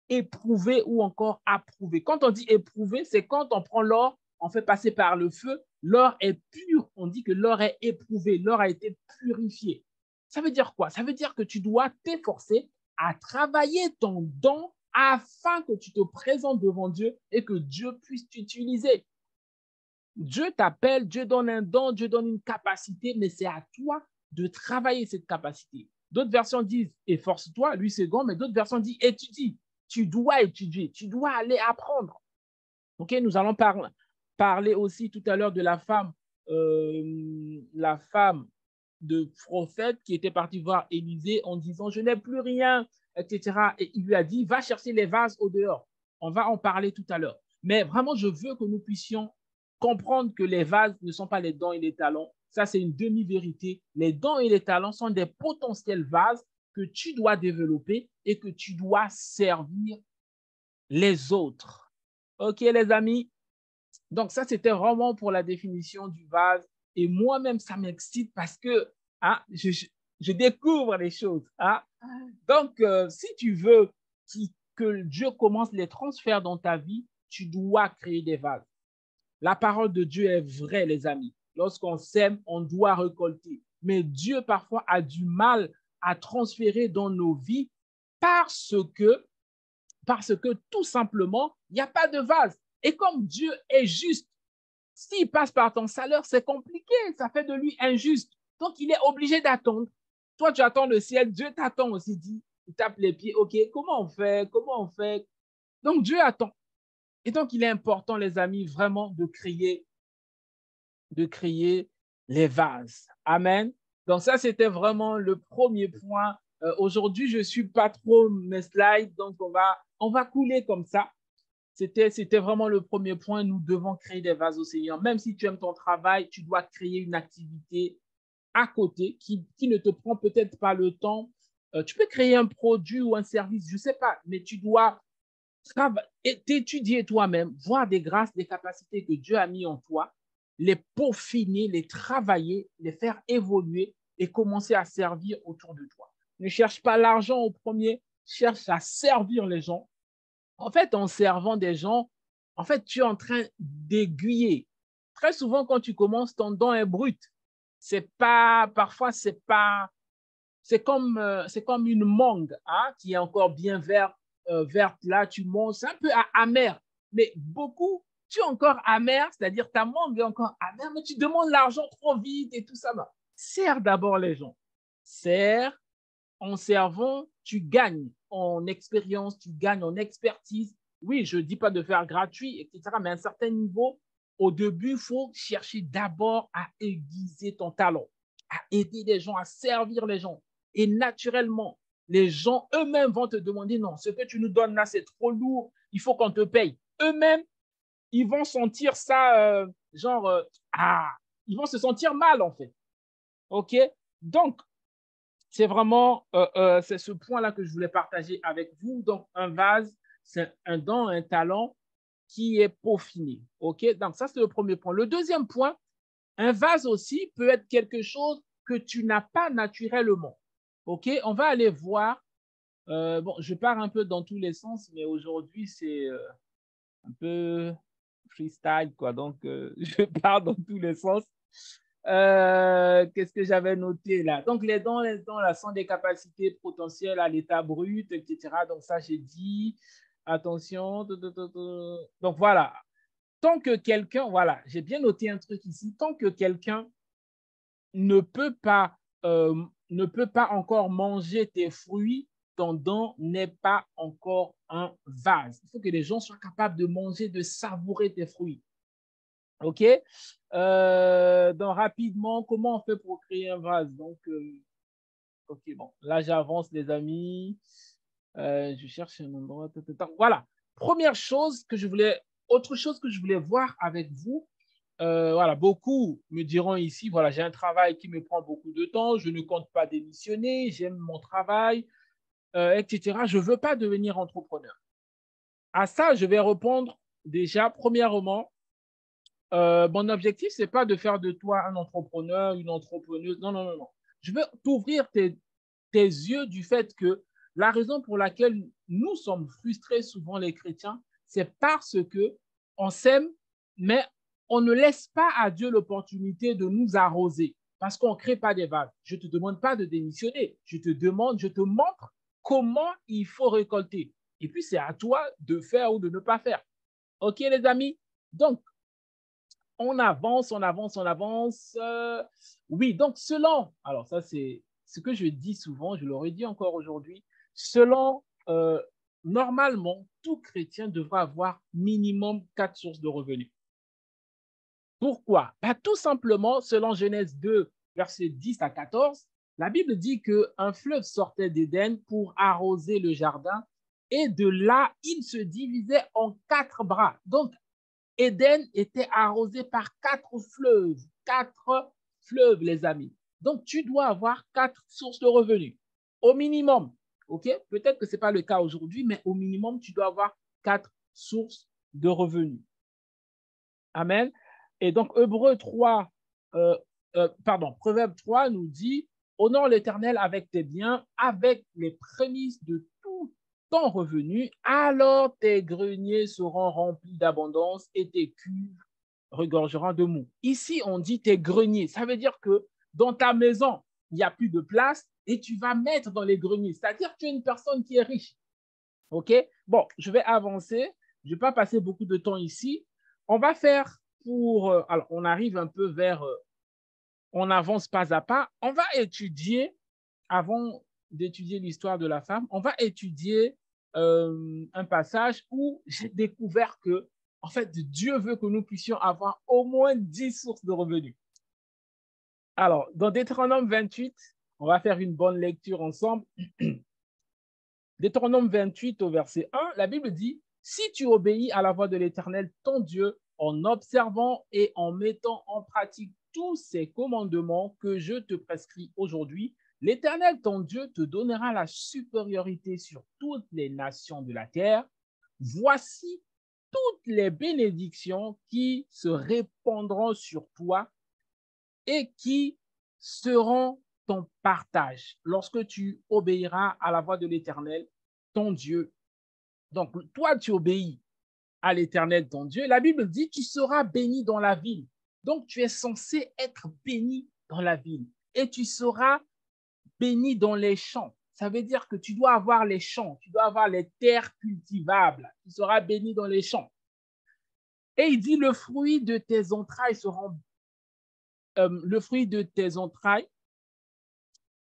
éprouvé ou encore approuvé. Quand on dit éprouvé, c'est quand on prend l'or, on fait passer par le feu, l'or est pur, on dit que l'or est éprouvé, l'or a été purifié. Ça veut dire quoi? Ça veut dire que tu dois t'efforcer à travailler ton don afin que tu te présentes devant Dieu et que Dieu puisse t'utiliser. Dieu t'appelle, Dieu donne un don, Dieu donne une capacité, mais c'est à toi de travailler cette capacité. D'autres versions disent efforce-toi, lui c'est bon, mais d'autres versions disent étudie. Tu dois étudier, tu dois aller apprendre. Ok, nous allons parler aussi tout à l'heure de la femme de prophète qui était partie voir Élisée en disant je n'ai plus rien, etc. Et il lui a dit va chercher les vases au dehors. On va en parler tout à l'heure. Mais vraiment, je veux que nous puissions comprendre que les vases ne sont pas les dons et les talents. Ça, c'est une demi-vérité. Les dons et les talents sont des potentiels vases que tu dois développer et que tu dois servir les autres. OK, les amis? Donc, ça, c'était vraiment pour la définition du vase. Et moi-même, ça m'excite parce que je découvre les choses. Donc, si tu veux que Dieu commence les transferts dans ta vie, tu dois créer des vases. La parole de Dieu est vraie, les amis. Lorsqu'on sème, on doit récolter. Mais Dieu, parfois, a du mal à transférer dans nos vies parce que tout simplement, il n'y a pas de vase. Et comme Dieu est juste, s'il passe par ton salaire, c'est compliqué, ça fait de lui injuste. Donc, il est obligé d'attendre. Toi, tu attends le ciel, Dieu t'attend aussi, dit, il tape les pieds, OK, comment on fait? Comment on fait? Donc, Dieu attend. Et donc, il est important, les amis, vraiment de créer les vases. Amen. Donc, ça, c'était vraiment le premier point. Aujourd'hui, je ne suis pas trop mes slides, donc on va couler comme ça. C'était vraiment le premier point. Nous devons créer des vases au Seigneur. Même si tu aimes ton travail, tu dois créer une activité à côté qui ne te prend peut-être pas le temps. Tu peux créer un produit ou un service, je ne sais pas, mais tu dois t'étudier toi-même, voir des grâces, des capacités que Dieu a mis en toi, les peaufiner, les travailler, les faire évoluer et commencer à servir autour de toi. Ne cherche pas l'argent au premier, cherche à servir les gens. En fait, en servant des gens, en fait, tu es en train d'aiguiller. Très souvent, quand tu commences, ton don est brut. Parfois, c'est comme une mangue qui est encore bien verte là, tu manges, c'est un peu amer. Mais beaucoup, tu es encore amer, c'est-à-dire ta mangue est encore amère, mais tu demandes l'argent trop vite et tout ça. Sers d'abord les gens. Sers. En servant, tu gagnes en expérience, tu gagnes en expertise. Oui, je ne dis pas de faire gratuit, etc. Mais à un certain niveau, au début, il faut chercher d'abord à aiguiser ton talent, à aider les gens, à servir les gens. Et naturellement, les gens eux-mêmes vont te demander, non, ce que tu nous donnes là, c'est trop lourd, il faut qu'on te paye. Eux-mêmes, ils vont sentir ça, ils vont se sentir mal en fait. OK? Donc, c'est vraiment c'est ce point-là que je voulais partager avec vous. Donc, un vase, c'est un don, un talent qui est peaufiné. OK? Donc, ça, c'est le premier point. Le deuxième point, un vase aussi peut être quelque chose que tu n'as pas naturellement. OK? On va aller voir. Bon, je pars un peu dans tous les sens, mais aujourd'hui, c'est un peu freestyle, quoi. Donc, je pars dans tous les sens. Qu'est-ce que j'avais noté là? Donc, les dons là, sont des capacités potentielles à l'état brut, etc. Donc, ça, j'ai dit. Attention. Donc, voilà. Tant que quelqu'un, voilà, j'ai bien noté un truc ici. Tant que quelqu'un ne peut pas encore manger tes fruits, ton don n'est pas encore un vase. Il faut que les gens soient capables de manger, de savourer tes fruits. OK? Donc, rapidement, comment on fait pour créer un vase? Donc, OK, bon, là, j'avance, les amis. Je cherche un endroit. Voilà. Première chose que je voulais, autre chose que je voulais voir avec vous. Voilà, beaucoup me diront ici, voilà, j'ai un travail qui me prend beaucoup de temps, je ne compte pas démissionner, j'aime mon travail, etc. Je ne veux pas devenir entrepreneur. À ça, je vais répondre déjà, premièrement, mon objectif, ce n'est pas de faire de toi un entrepreneur, une entrepreneuse. Non, non, non, non. Je veux t'ouvrir tes yeux du fait que la raison pour laquelle nous sommes frustrés, souvent les chrétiens, c'est parce qu'on s'aime, mais on ne laisse pas à Dieu l'opportunité de nous arroser parce qu'on ne crée pas des vagues. Je ne te demande pas de démissionner. Je te montre comment il faut récolter. Et puis, c'est à toi de faire ou de ne pas faire. OK, les amis? Donc, on avance, on avance, on avance. Oui, donc selon, alors ça c'est ce que je dis souvent, je l'aurais dit encore aujourd'hui, selon, normalement, tout chrétien devra avoir minimum 4 sources de revenus. Pourquoi? Bah, tout simplement, selon Genèse 2, versets 10 à 14, la Bible dit qu'un fleuve sortait d'Éden pour arroser le jardin et de là, il se divisait en 4 bras. Donc, Éden était arrosé par 4 fleuves. 4 fleuves, les amis. Donc, tu dois avoir 4 sources de revenus. Au minimum. OK? Peut-être que ce n'est pas le cas aujourd'hui, mais au minimum, tu dois avoir 4 sources de revenus. Amen. Et donc, Proverbe 3 nous dit, honore l'Éternel avec tes biens, avec les prémices de tout ton revenu, alors tes greniers seront remplis d'abondance et tes cuves regorgeront de mou. Ici, on dit tes greniers. Ça veut dire que dans ta maison, il n'y a plus de place et tu vas mettre dans les greniers. C'est-à-dire que tu es une personne qui est riche. OK? Bon, je vais avancer. Je ne vais pas passer beaucoup de temps ici. On va faire alors, on arrive un peu vers... on avance pas à pas. On va étudier, avant d'étudier l'histoire de la femme, on va étudier un passage où j'ai découvert que, en fait, Dieu veut que nous puissions avoir au moins 10 sources de revenus. Alors, dans Deutéronome 28, on va faire une bonne lecture ensemble. Deutéronome 28 au verset 1, la Bible dit, « Si tu obéis à la voix de l'Éternel, ton Dieu, en observant et en mettant en pratique tous ces commandements que je te prescris aujourd'hui, l'Éternel, ton Dieu, te donnera la supériorité sur toutes les nations de la terre. Voici toutes les bénédictions qui se répandront sur toi et qui seront ton partage lorsque tu obéiras à la voix de l'Éternel, ton Dieu. » Donc, toi, tu obéis à l'Éternel, ton Dieu. La Bible dit, tu seras béni dans la ville. Donc, tu es censé être béni dans la ville. Et tu seras béni dans les champs. Ça veut dire que tu dois avoir les champs, tu dois avoir les terres cultivables. Tu seras béni dans les champs. Et il dit, le fruit de tes entrailles seront le fruit de tes entrailles,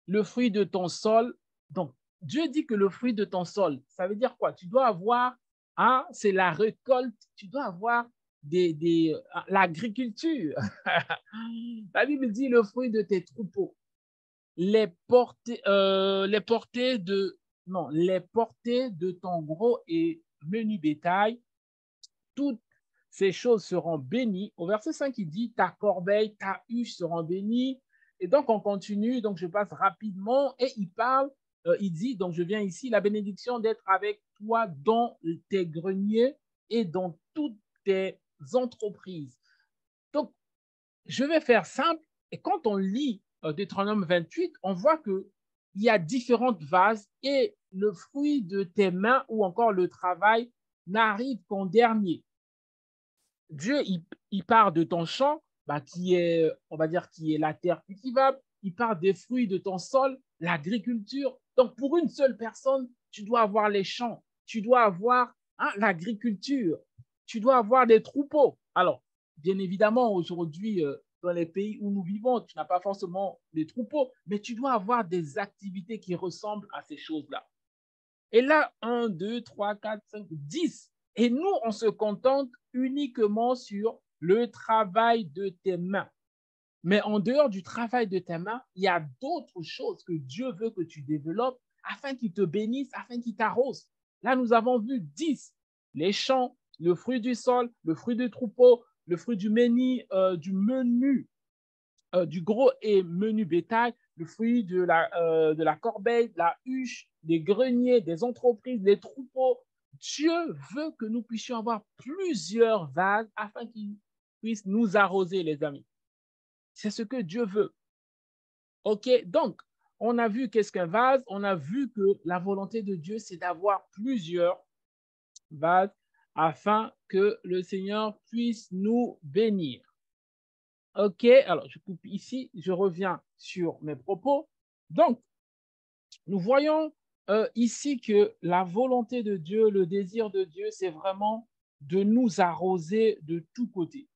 le fruit de ton sol. Donc, Dieu dit que le fruit de ton sol, ça veut dire quoi? Tu dois avoir, hein, c'est la récolte, tu dois avoir l'agriculture. La Bible dit le fruit de tes troupeaux, les portées de ton gros et menu bétail, toutes ces choses seront bénies. Au verset 5, il dit, ta corbeille, ta huche seront bénies. Et donc, on continue. Donc, je passe rapidement et il dit, donc je viens ici, la bénédiction d'être avec toi dans tes greniers et dans toutes tes entreprises. Donc, je vais faire simple. Et quand on lit Deutéronome 28, on voit qu'il y a différentes vases et le fruit de tes mains ou encore le travail n'arrive qu'en dernier. Dieu, il part de ton champ, qui est, on va dire, qui est la terre cultivable. Il part des fruits de ton sol, l'agriculture. Donc, pour une seule personne, tu dois avoir les champs, tu dois avoir l'agriculture, tu dois avoir des troupeaux. Alors, bien évidemment, aujourd'hui, dans les pays où nous vivons, tu n'as pas forcément des troupeaux, mais tu dois avoir des activités qui ressemblent à ces choses-là. Et là, 1, 2, 3, 4, 5, 10. Et nous, on se contente uniquement sur le travail de tes mains. Mais en dehors du travail de tes mains, il y a d'autres choses que Dieu veut que tu développes afin qu'il te bénisse, afin qu'il t'arrose. Là, nous avons vu 10. Les champs, le fruit du sol, le fruit du troupeau, le fruit du menu, du gros et menu bétail, le fruit de la corbeille, de la huche, des greniers, des entreprises, des troupeaux. Dieu veut que nous puissions avoir plusieurs vases afin qu'il puisse nous arroser, les amis. C'est ce que Dieu veut. OK? Donc, on a vu qu'est-ce qu'un vase. On a vu que la volonté de Dieu, c'est d'avoir plusieurs vases afin que le Seigneur puisse nous bénir. OK, alors je coupe ici, je reviens sur mes propos. Donc, nous voyons ici que la volonté de Dieu, le désir de Dieu, c'est vraiment de nous arroser de tous côtés.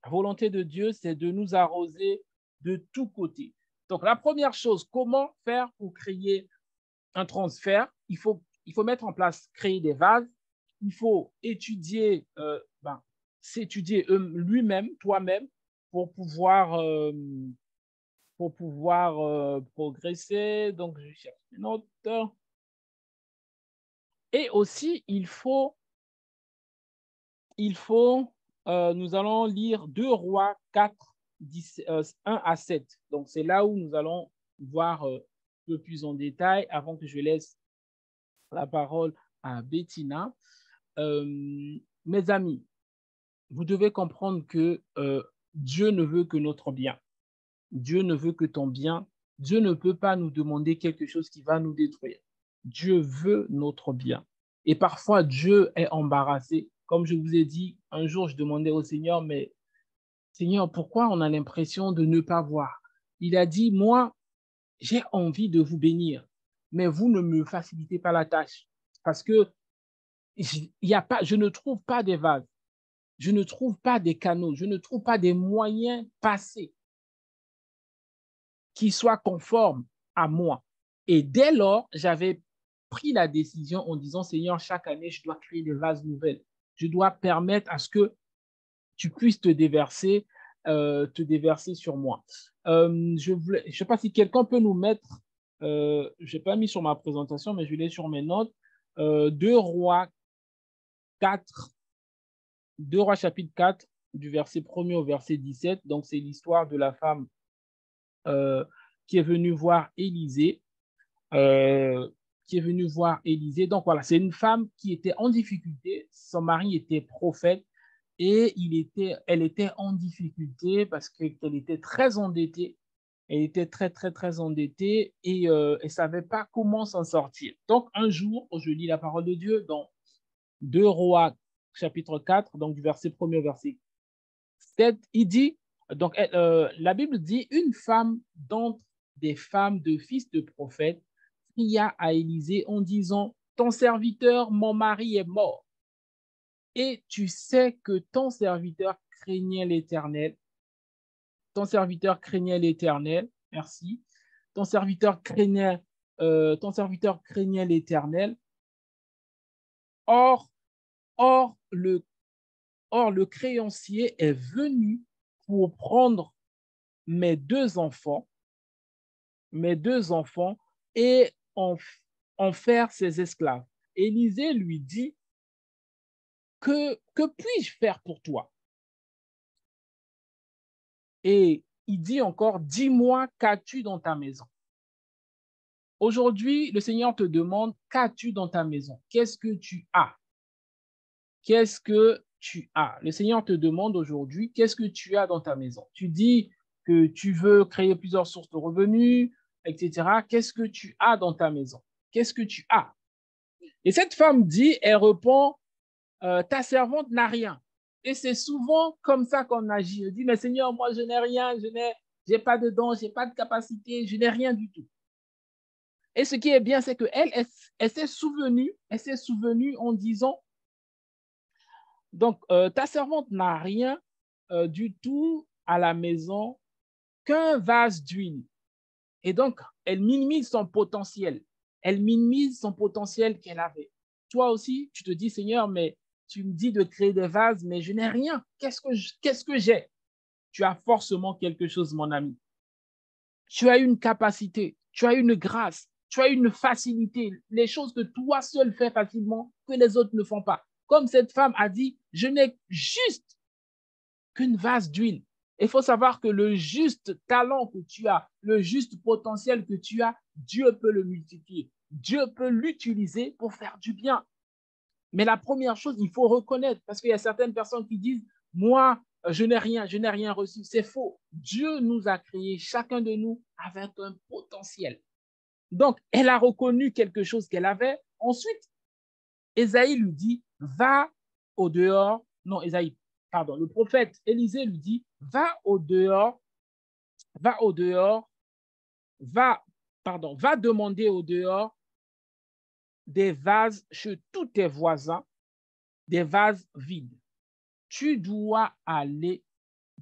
La volonté de Dieu, c'est de nous arroser de tous côtés. Donc, la première chose, comment faire pour créer un transfert? Il faut mettre en place, créer des vases. Il faut étudier, s'étudier lui-même, toi-même, pour pouvoir progresser. Donc, je cherche une note. Et aussi, nous allons lire 2 Rois 4, 1 à 7. Donc, c'est là où nous allons voir un peu plus en détail avant que je laisse la parole à Bettina. Mes amis, vous devez comprendre que Dieu ne veut que notre bien. Dieu ne veut que ton bien. Dieu ne peut pas nous demander quelque chose qui va nous détruire. Dieu veut notre bien. Et parfois, Dieu est embarrassé. Comme je vous ai dit, un jour, je demandais au Seigneur, mais Seigneur, pourquoi on a l'impression de ne pas voir? Il a dit, moi, j'ai envie de vous bénir, mais vous ne me facilitez pas la tâche parce que je ne trouve pas des vases, je ne trouve pas des canaux, je ne trouve pas des moyens passés qui soient conformes à moi. Et dès lors, j'avais pris la décision en disant, Seigneur, chaque année, je dois créer des vases nouvelles. Je dois permettre à ce que tu puisses te déverser sur moi. Je ne sais pas si quelqu'un peut nous mettre, je n'ai pas mis sur ma présentation, mais je l'ai sur mes notes, 2 Rois 4, 2 Rois chapitre 4, du verset 1er au verset 17. Donc, c'est l'histoire de la femme qui est venue voir Élisée. Donc, voilà, c'est une femme qui était en difficulté. Son mari était prophète et elle était en difficulté parce qu'elle était très endettée. Elle était très, très, très endettée et elle ne savait pas comment s'en sortir. Donc, un jour, je lis la parole de Dieu dans 2 Rois chapitre 4, donc du verset 1er au verset 7, il dit, donc la Bible dit, une femme d'entre des femmes de fils de prophètes cria à Élisée en disant, ton serviteur, mon mari est mort. Et tu sais que ton serviteur craignait l'Éternel. Ton serviteur craignait l'Éternel. Merci. Ton serviteur craignait l'Éternel. Or, le créancier est venu pour prendre mes deux enfants et en faire ses esclaves. Élisée lui dit, que puis-je faire pour toi? Et il dit encore, dis-moi, qu'as-tu dans ta maison? Aujourd'hui, le Seigneur te demande, qu'as-tu dans ta maison? Qu'est-ce que tu as? Qu'est-ce que tu as? Le Seigneur te demande aujourd'hui, qu'est-ce que tu as dans ta maison? Tu dis que tu veux créer plusieurs sources de revenus, etc. Qu'est-ce que tu as dans ta maison? Qu'est-ce que tu as? Et cette femme dit, elle répond, ta servante n'a rien. Et c'est souvent comme ça qu'on agit. Je dis, mais Seigneur, moi, je n'ai rien, je n'ai pas de dons, je n'ai pas de capacité, je n'ai rien du tout. Et ce qui est bien, c'est qu'elle elle s'est souvenue en disant, donc, ta servante n'a rien du tout à la maison qu'un vase d'huile. Et donc, elle minimise son potentiel. Elle minimise son potentiel qu'elle avait. Toi aussi, tu te dis, Seigneur, mais tu me dis de créer des vases, mais je n'ai rien. Qu'est-ce que j'ai? Tu as forcément quelque chose, mon ami. Tu as une capacité, tu as une grâce, tu as une facilité, les choses que toi seul fais facilement, que les autres ne font pas. Comme cette femme a dit, je n'ai juste qu'une vase d'huile. Il faut savoir que le juste talent que tu as, le juste potentiel que tu as, Dieu peut le multiplier. Dieu peut l'utiliser pour faire du bien. Mais la première chose, il faut reconnaître, parce qu'il y a certaines personnes qui disent, moi, je n'ai rien reçu. C'est faux. Dieu nous a créés, chacun de nous, avec un potentiel. Donc, elle a reconnu quelque chose qu'elle avait. Ensuite, Ésaïe lui dit, va au dehors. Non, Ésaïe, pardon, le prophète Élisée lui dit, va au dehors, va demander au dehors des vases chez tous tes voisins, des vases vides. Tu dois aller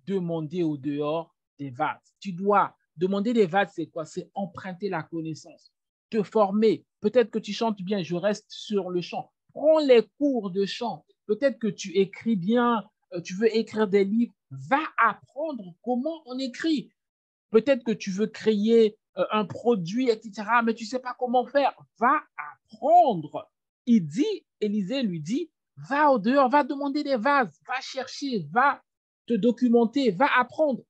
demander au dehors des vases. Tu dois demander des vases, c'est quoi? C'est emprunter la connaissance, te former. Peut-être que tu chantes bien, je reste sur le chant. Prends les cours de chant. Peut-être que tu écris bien, tu veux écrire des livres. Va apprendre comment on écrit. Peut-être que tu veux créer un produit, etc., mais tu ne sais pas comment faire. Va apprendre. Élisée lui dit, va au dehors, va demander des vases, va chercher, va te documenter, va apprendre.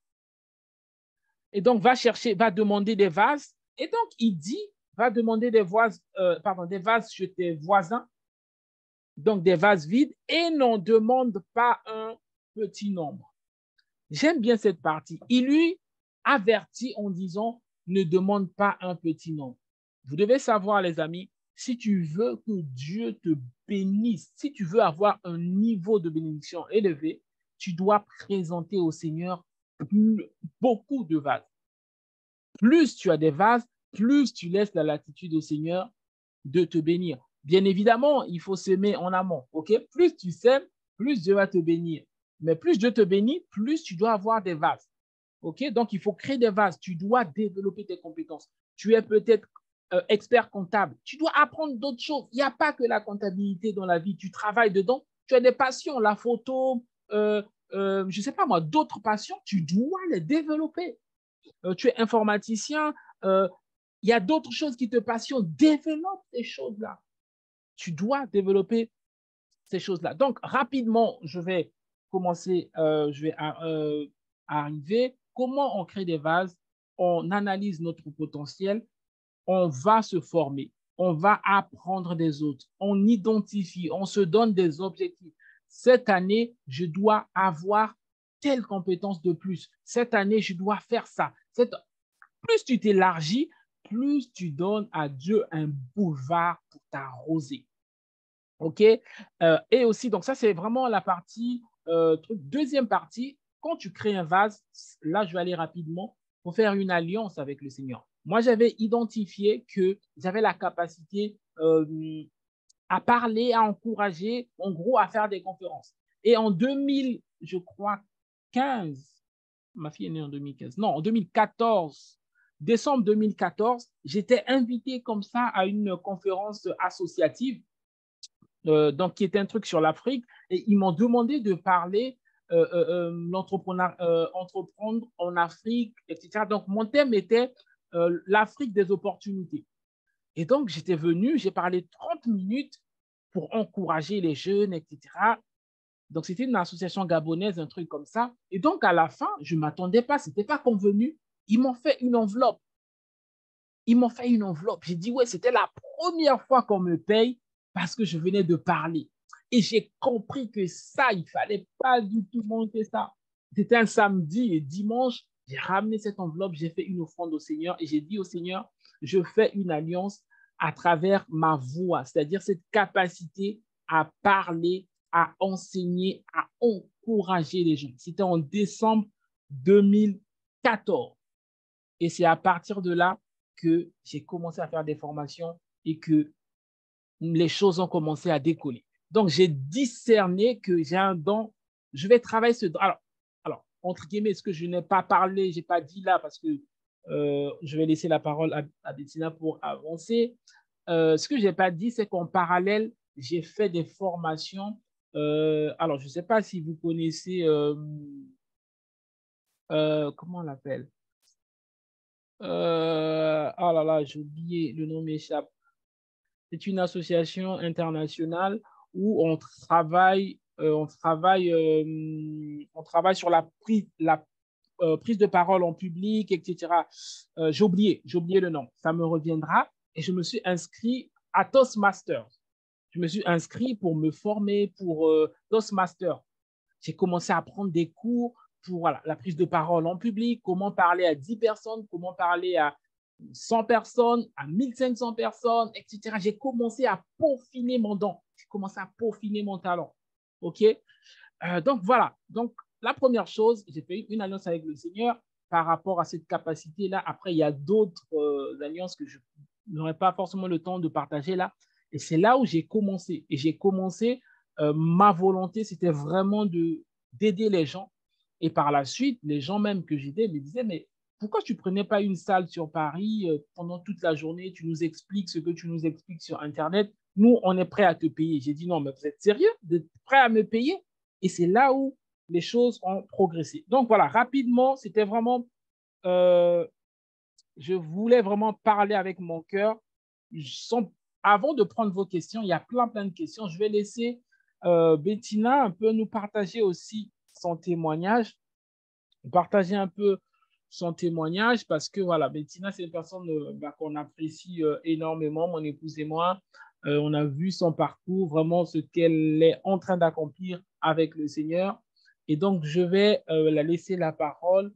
Et donc, va chercher, va demander des vases. Et donc, il dit, va demander des vases chez tes voisins, donc des vases vides, et n'en demande pas un petit nombre. J'aime bien cette partie. Il lui avertit en disant, ne demande pas un petit nombre. Vous devez savoir, les amis, si tu veux que Dieu te bénisse, si tu veux avoir un niveau de bénédiction élevé, tu dois présenter au Seigneur beaucoup de vases. Plus tu as des vases, plus tu laisses la latitude au Seigneur de te bénir. Bien évidemment, il faut s'aimer en amont. OK? Plus tu sèmes, plus Dieu va te bénir. Mais plus Dieu te bénit, plus tu dois avoir des vases. OK? Donc, il faut créer des vases. Tu dois développer tes compétences. Tu es peut-être expert comptable. Tu dois apprendre d'autres choses. Il n'y a pas que la comptabilité dans la vie. Tu travailles dedans. Tu as des passions, la photo, je ne sais pas moi, d'autres passions. Tu dois les développer. Tu es informaticien. Il y a d'autres choses qui te passionnent. Développe ces choses-là. Tu dois développer ces choses-là. Donc, rapidement, je vais commencer, je vais arriver. Comment on crée des vases? On analyse notre potentiel. On va se former. On va apprendre des autres. On identifie. On se donne des objectifs. Cette année, je dois avoir telle compétence de plus. Cette année, je dois faire ça. Plus tu t'élargis, plus tu donnes à Dieu un boulevard pour t'arroser. OK? Et aussi, donc ça, c'est vraiment la partie, deuxième partie, quand tu crées un vase, là, je vais aller rapidement pour faire une alliance avec le Seigneur. Moi, j'avais identifié que j'avais la capacité à parler, à encourager, en gros, à faire des conférences. Et en 2000, je crois, 15, ma fille est née en 2015, non, en 2014, décembre 2014, j'étais invité comme ça à une conférence associative donc qui était un truc sur l'Afrique, et ils m'ont demandé de parler entreprendre en Afrique, etc. Donc, mon thème était l'Afrique des opportunités. Et donc, j'étais venu, j'ai parlé 30 minutes pour encourager les jeunes, etc. Donc, c'était une association gabonaise, un truc comme ça. Et donc, à la fin, je ne m'attendais pas, ce n'était pas convenu. Ils m'ont fait une enveloppe. J'ai dit, ouais, c'était la première fois qu'on me paye parce que je venais de parler. Et j'ai compris que ça, il ne fallait pas du tout monter ça. C'était un samedi et dimanche, j'ai ramené cette enveloppe, j'ai fait une offrande au Seigneur et j'ai dit au Seigneur, je fais une alliance à travers ma voix, c'est-à-dire cette capacité à parler à enseigner, à encourager les gens. C'était en décembre 2014. Et c'est à partir de là que j'ai commencé à faire des formations et que les choses ont commencé à décoller. Donc, j'ai discerné que j'ai un don. Je vais travailler ce don. Alors, entre guillemets, ce que je n'ai pas parlé, je n'ai pas dit là parce que je vais laisser la parole à Bettina pour avancer. Ce que je n'ai pas dit, c'est qu'en parallèle, j'ai fait des formations. Alors, je ne sais pas si vous connaissez, comment on l'appelle? Ah là là, j'ai oublié, le nom m'échappe. C'est une association internationale où on travaille sur la prise de parole en public, etc. J'ai oublié le nom. Ça me reviendra. Et je me suis inscrit à Toastmasters. Je me suis inscrit pour me former pour Toastmasters. J'ai commencé à prendre des cours pour voilà, la prise de parole en public, comment parler à 10 personnes, comment parler à 100 personnes, à 1500 personnes, etc. J'ai commencé à peaufiner mon don. J'ai commencé à peaufiner mon talent. OK? Donc, voilà. Donc, la première chose, j'ai fait une alliance avec le Seigneur par rapport à cette capacité-là. Après, il y a d'autres alliances que je n'aurai pas forcément le temps de partager là. Et c'est là où j'ai commencé. Et j'ai commencé, ma volonté, c'était vraiment d'aider les gens. Et par la suite, les gens même que j'aidais me disaient, mais pourquoi tu ne prenais pas une salle sur Paris pendant toute la journée, tu nous expliques ce que tu nous expliques sur Internet, nous, on est prêt à te payer. J'ai dit, non, mais vous êtes sérieux? Vous êtes prêt à me payer? Et c'est là où les choses ont progressé. Donc voilà, rapidement, c'était vraiment, je voulais vraiment parler avec mon cœur. Avant de prendre vos questions, il y a plein de questions. Je vais laisser Bettina un peu nous partager aussi son témoignage, partager un peu son témoignage parce que voilà, Bettina, c'est une personne qu'on apprécie énormément, mon épouse et moi. On a vu son parcours, vraiment ce qu'elle est en train d'accomplir avec le Seigneur. Et donc, je vais la laisser la parole.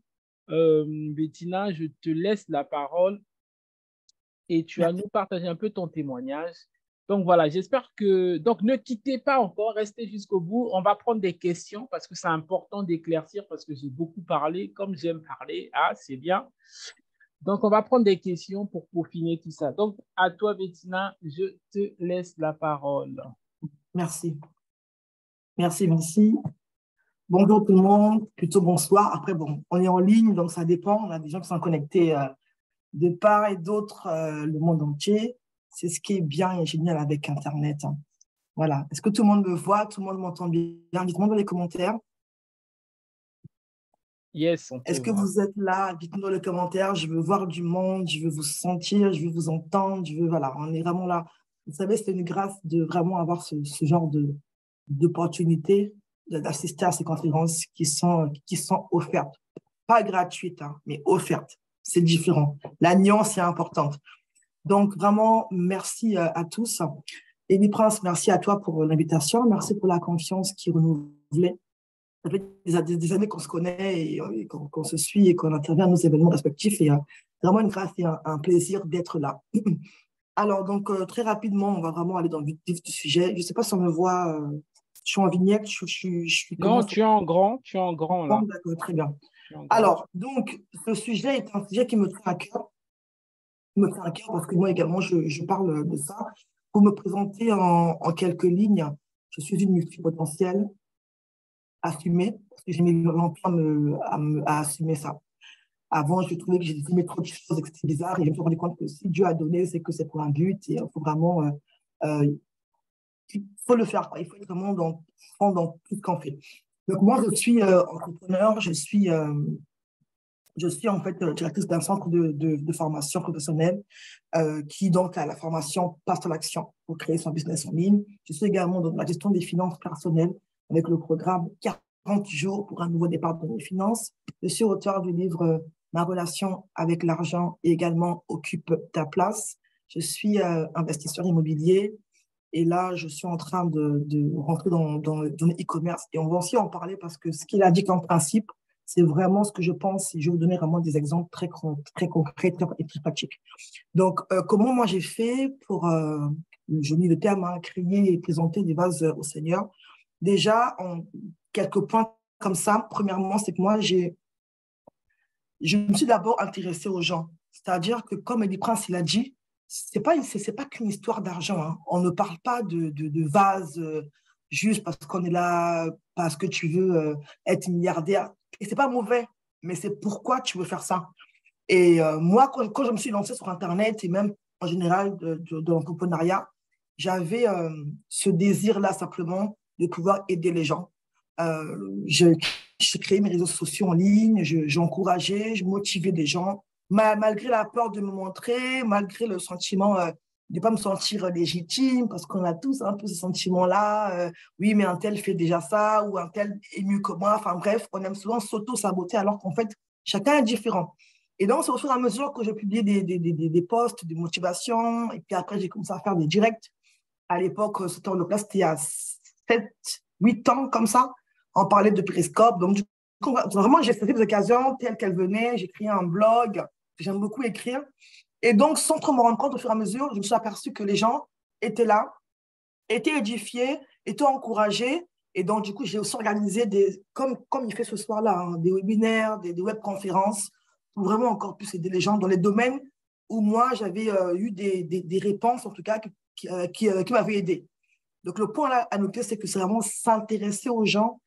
Bettina, je te laisse la parole et tu vas Merci. nous partager un peu ton témoignage. Donc voilà, j'espère que... Donc ne quittez pas encore, restez jusqu'au bout. On va prendre des questions parce que c'est important d'éclaircir parce que j'ai beaucoup parlé, comme j'aime parler. Ah, c'est bien. Donc on va prendre des questions pour peaufiner tout ça. Donc à toi, Bettina, je te laisse la parole. Merci. Merci. Bonjour tout le monde, plutôt bonsoir. Après, bon, on est en ligne, donc ça dépend. On a des gens qui sont connectés de part et d'autre, le monde entier. C'est ce qui est bien et génial avec Internet, hein. Voilà. Est-ce que tout le monde me voit? Tout le monde m'entend bien? Dites-moi dans les commentaires. Yes, on te Est-ce que voit. vous êtes là? Dites-moi dans les commentaires. Je veux voir du monde, je veux vous sentir, je veux vous entendre. Voilà, on est vraiment là. Vous savez, c'est une grâce de vraiment avoir ce genre d'opportunités d'assister à ces conférences qui sont offertes. Pas gratuites, hein, mais offertes. C'est différent. La nuance est importante. Donc, vraiment, merci à tous. Amy Prince, merci à toi pour l'invitation. Merci pour la confiance qui est renouvelée. Ça fait des années qu'on se connaît et qu'on se suit et qu'on intervient à nos événements respectifs. Et vraiment une grâce et un plaisir d'être là. Alors, donc, très rapidement, on va vraiment aller dans le vif du sujet. Je ne sais pas si on me voit. Je suis en vignette, je suis Non, comment tu es en grand là. d'accord, très bien. Tu es en grand. Alors, donc, ce sujet est un sujet qui me tient à cœur. Qui me tient à cœur parce que moi également, je parle de ça. Pour me présenter en quelques lignes, je suis une multipotentielle assumée, parce que j'ai mis longtemps à assumer ça. Avant, je trouvais que j'aimais trop de choses et que c'était bizarre. Et je me suis rendu compte que si Dieu a donné, c'est que c'est pour un but. Et il faut vraiment, il faut le faire, quoi. Il faut être vraiment dans tout ce qu'on fait. Donc moi, je suis entrepreneur, je suis en fait directrice d'un centre de formation professionnelle qui donc a la formation passe à l'action pour créer son business en ligne. Je suis également dans la gestion des finances personnelles avec le programme 40 jours pour un nouveau départ dans les finances. Je suis auteur du livre Ma relation avec l'argent et également Occupe ta place. Je suis investisseur immobilier et là, je suis en train de rentrer dans le e-commerce et on va aussi en parler parce que ce qu'il a dit comme principe, c'est vraiment ce que je pense et je vais vous donner vraiment des exemples très concrets et très pratiques. Donc, comment moi j'ai fait pour, je mis le terme, créer et présenter des vases au Seigneur. Déjà, quelques points comme ça. Premièrement, c'est que moi, je me suis d'abord intéressée aux gens. C'est-à-dire que, comme Eddie Prince, il a dit, c'est pas qu'une histoire d'argent, hein. On ne parle pas de vase juste parce qu'on est là, parce que tu veux être milliardaire. Et c'est pas mauvais, mais c'est pourquoi tu veux faire ça. Et moi, quand je me suis lancée sur Internet et même en général de l'entrepreneuriat, j'avais ce désir-là simplement de pouvoir aider les gens. Euh, je, j'ai créé mes réseaux sociaux en ligne, j'encourageais, je motivais des gens, malgré la peur de me montrer, malgré le sentiment de ne pas me sentir légitime, parce qu'on a tous un peu ce sentiment-là, oui, mais un tel fait déjà ça, ou un tel est mieux que moi. Enfin bref, on aime souvent s'auto-saboter alors qu'en fait, chacun est différent. Et donc, c'est au fur et à mesure que j'ai publié des posts de motivation, et puis après, j'ai commencé à faire des directs. À l'époque, c'était il y a 7, 8 ans, comme ça. On parlait de Periscope. Donc, du coup, vraiment, j'ai saisi des occasions telles qu'elles venaient. J'ai créé un blog. J'aime beaucoup écrire. Et donc, sans trop me rendre compte, au fur et à mesure, je me suis aperçue que les gens étaient là, étaient édifiés, étaient encouragés. Et donc, du coup, j'ai aussi organisé comme il fait ce soir-là, hein, des webinaires, des webconférences pour vraiment encore plus aider les gens dans les domaines où moi, j'avais eu des réponses, en tout cas, qui m'avaient aidé. Donc, le point là à noter, c'est que c'est vraiment s'intéresser aux gens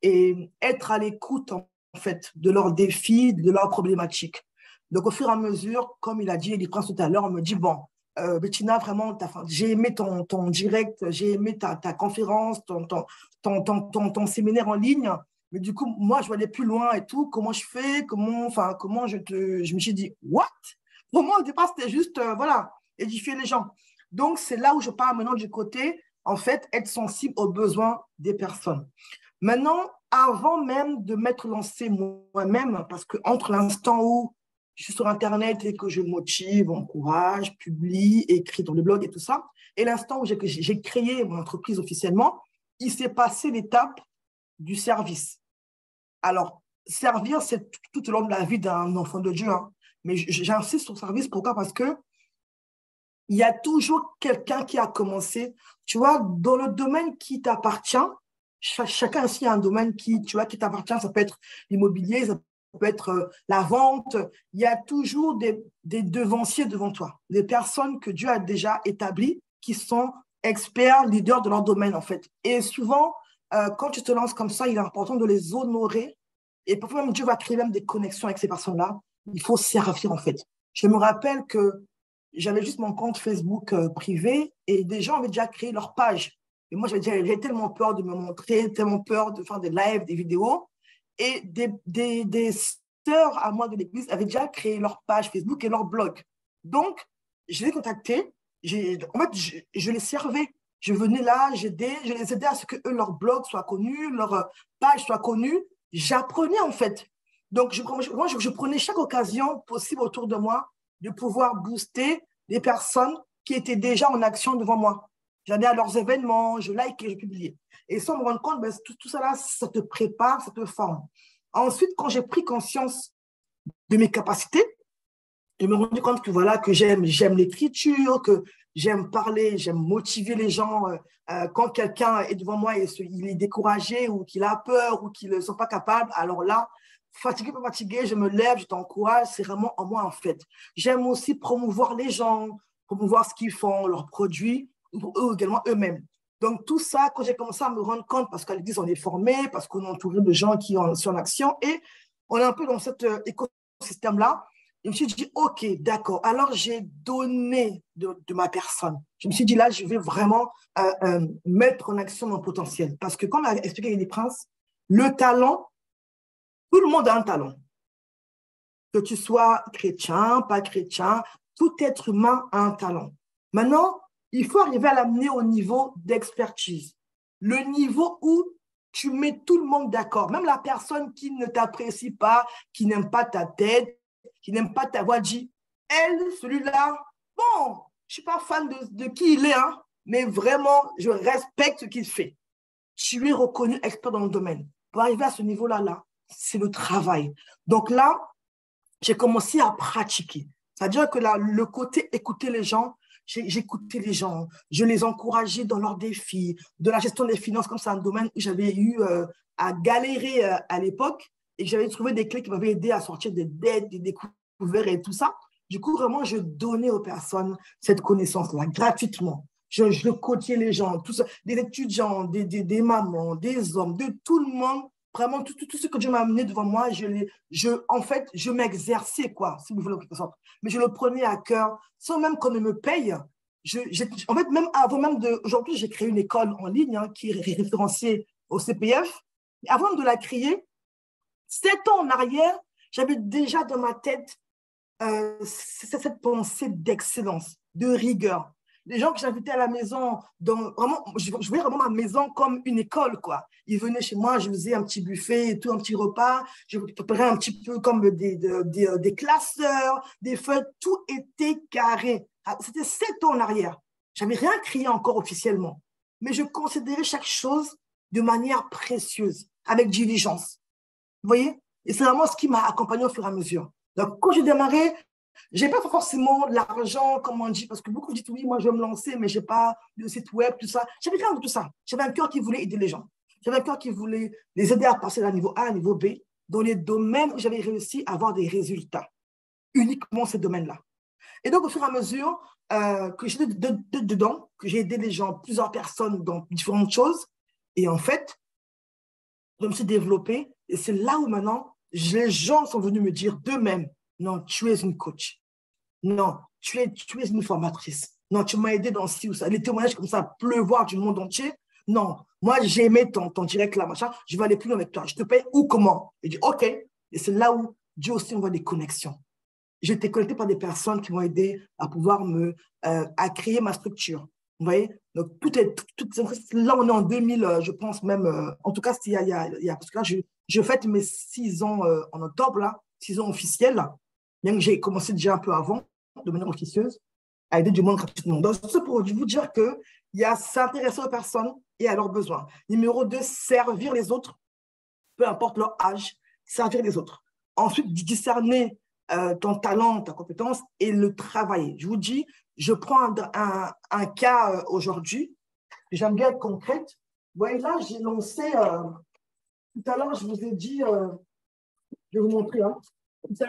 et être à l'écoute, en fait, de leurs défis, de leurs problématiques. Donc, au fur et à mesure, comme il a dit, Elie Prince tout à l'heure, on me dit, bon, Bettina, vraiment, j'ai aimé ton direct, j'ai aimé ta conférence, ton séminaire en ligne. Mais du coup, moi, je veux aller plus loin et tout. Comment je fais? Comment je me suis dit, what? Pour moi, au départ, c'était juste, voilà, édifier les gens. Donc, c'est là où je parle maintenant du côté, en fait, être sensible aux besoins des personnes. Maintenant, avant même de m'être lancée moi-même, parce qu'entre l'instant où je suis sur Internet et que je motive, encourage, publie, écris dans le blog et tout ça, et l'instant où j'ai créé mon entreprise officiellement, il s'est passé l'étape du service. Alors, servir, c'est tout au long de la vie d'un enfant de Dieu, hein. Mais j'insiste sur le service, pourquoi? Parce que il y a toujours quelqu'un qui a commencé. Tu vois, dans le domaine qui t'appartient, chacun aussi a un domaine tu vois, qui t'appartient. Ça peut être l'immobilier, ça peut être la vente. Il y a toujours des devanciers devant toi, des personnes que Dieu a déjà établies qui sont experts, leaders de leur domaine, en fait. Et souvent, quand tu te lances comme ça, il est important de les honorer. Et parfois même, Dieu va créer même des connexions avec ces personnes-là. Il faut servir, en fait. Je me rappelle que j'avais juste mon compte Facebook privé et des gens avaient déjà créé leur page. Et moi, j'avais tellement peur de me montrer, tellement peur de faire des lives, des vidéos. Et des sœurs à moi de l'église avaient déjà créé leur page Facebook et leur blog. Donc, je les ai contactés. En fait, je les servais. Je venais là, je les aidais à ce que eux, leur blog soit connu, leur page soit connue. J'apprenais en fait. Donc, je prenais chaque occasion possible autour de moi de pouvoir booster des personnes qui étaient déjà en action devant moi. J'allais à leurs événements, je likais, je publiais. Et sans me rendre compte, ben, tout ça là, ça te prépare, ça te forme. Ensuite, quand j'ai pris conscience de mes capacités, je me suis rendu compte que voilà, que j'aime l'écriture, que j'aime parler, j'aime motiver les gens. Quand quelqu'un est devant moi et il est découragé ou qu'il a peur ou qu'il ne se sent pas capable, alors là, fatigué, pas fatigué, je me lève, je t'encourage, c'est vraiment en moi en fait. J'aime aussi promouvoir les gens, promouvoir ce qu'ils font, leurs produits, pour eux également eux-mêmes. Donc tout ça, quand j'ai commencé à me rendre compte, parce qu'à l'église on est formé, parce qu'on est entouré de gens qui sont en action et on est un peu dans cet écosystème-là, je me suis dit, OK, d'accord. Alors, j'ai donné de ma personne. Je me suis dit, là, je vais vraiment mettre en action mon potentiel. Parce que, comme l'a expliqué Elie Prince, le talent, tout le monde a un talent. Que tu sois chrétien, pas chrétien, tout être humain a un talent. Maintenant, il faut arriver à l'amener au niveau d'expertise. Le niveau où tu mets tout le monde d'accord. Même la personne qui ne t'apprécie pas, qui n'aime pas ta tête, qui n'aime pas ta voix, dit, elle, celui-là, bon, je ne suis pas fan de qui il est, hein, mais vraiment, je respecte ce qu'il fait. Tu es reconnu expert dans le domaine. Pour arriver à ce niveau-là, c'est le travail. Donc là, j'ai commencé à pratiquer. C'est-à-dire que là, le côté écouter les gens, j'écoutais les gens, je les encourageais dans leurs défis, de la gestion des finances, comme c'est un domaine où j'avais eu à galérer à l'époque et que j'avais trouvé des clés qui m'avaient aidé à sortir des dettes, des découvertes et tout ça. Du coup, vraiment, je donnais aux personnes cette connaissance-là gratuitement. Je coachais les gens, tout ça, des étudiants, des mamans, des hommes, de tout le monde. Vraiment, tout ce que Dieu m'a amené devant moi, en fait, je m'exerçais, quoi, si vous voulez, en quelque sorte. Mais je le prenais à cœur, sans même qu'on ne me paye. En fait, même avant même de... Aujourd'hui, j'ai créé une école en ligne hein, qui est référenciée au CPF. Avant de la créer, 7 ans en arrière, j'avais déjà dans ma tête cette pensée d'excellence, de rigueur. Les gens que j'invitais à la maison, vraiment, je voyais vraiment ma maison comme une école, quoi. Ils venaient chez moi, je faisais un petit buffet et tout, un petit repas. Je préparais un petit peu comme des classeurs, des feuilles. Tout était carré. C'était 7 ans en arrière. Je n'avais rien créé encore officiellement. Mais je considérais chaque chose de manière précieuse, avec diligence. Vous voyez? Et c'est vraiment ce qui m'a accompagné au fur et à mesure. Donc, quand j'ai démarré, je n'ai pas forcément l'argent, comme on dit, parce que beaucoup disent oui, moi je vais me lancer, mais je n'ai pas de site web, tout ça. Je n'avais rien de tout ça. J'avais un cœur qui voulait aider les gens. J'avais un cœur qui voulait les aider à passer d'un niveau A à un niveau B, dans les domaines où j'avais réussi à avoir des résultats. Uniquement ces domaines-là. Et donc, au fur et à mesure que j'étais dedans, que j'ai aidé les gens, plusieurs personnes dans différentes choses, et en fait, je me suis développée, et c'est là où maintenant, les gens sont venus me dire d'eux-mêmes, non, tu es une coach. Non, tu es une formatrice. Non, tu m'as aidé dans ci ou ça. Les témoignages comme ça, pleuvoir du monde entier. Non, moi, j'ai aimé ton direct là, machin. Je vais aller plus loin avec toi. Je te paye où, comment? Et je dis, OK. Et c'est là où Dieu aussi envoie des connexions. J'ai été connecté par des personnes qui m'ont aidé à pouvoir à créer ma structure. Vous voyez? Donc, là, on est en 2000, je pense même, en tout cas, parce que là, je fête mes 6 ans en octobre, là, 6 ans officiels, là. Bien que j'ai commencé déjà un peu avant, de manière officieuse, à aider du monde gratuitement. Donc, c'est pour vous dire qu'il y a s'intéresser aux personnes et à leurs besoins. Numéro 2, servir les autres, peu importe leur âge, servir les autres. Ensuite, discerner ton talent, ta compétence et le travailler. Je vous dis, je prends un cas aujourd'hui, j'aime bien être concrète. Vous voyez là, j'ai lancé, tout à l'heure, je vous ai dit, je vais vous montrer, hein. Tout à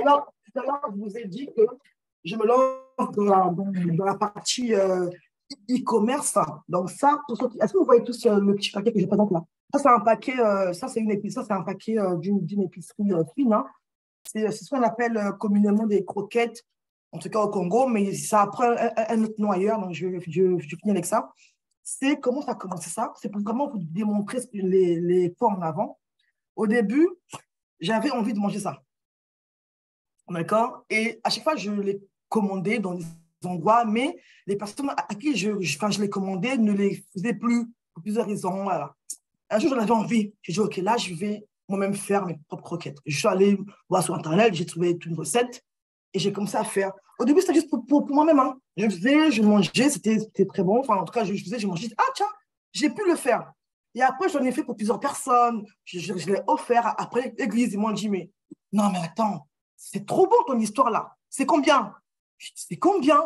l'heure, je vous ai dit que je me lance dans la partie e-commerce. Donc ça, est-ce que vous voyez tous le petit paquet que je présente là? Ça, c'est un paquet, ça, c'est une épicerie, ça, c'est un paquet d'une épicerie fine. Hein. C'est ce qu'on appelle communément des croquettes, en tout cas au Congo, mais ça prend un autre nom ailleurs, donc je finis avec ça. C'est comment ça a commencé ça? C'est pour vraiment vous démontrer les formes avant. Au début, j'avais envie de manger ça. D'accord? Et à chaque fois, je les commandais dans des endroits, mais les personnes à qui je les commandais ne les faisaient plus pour plusieurs raisons. Voilà. Un jour, j'en avais envie. J'ai dit, OK, là, je vais moi-même faire mes propres croquettes. Je suis allé voir sur Internet, j'ai trouvé une recette et j'ai commencé à faire. Au début, c'était juste pour moi-même. Hein. Je faisais, je mangeais, c'était très bon. Enfin, en tout cas, je faisais, je mangeais. Ah, tiens, j'ai pu le faire. Et après, j'en ai fait pour plusieurs personnes. Je l'ai offert. Après, l'église, ils m'ont dit, mais non, mais attends, c'est trop bon ton histoire là. C'est combien? Je dis, c'est combien?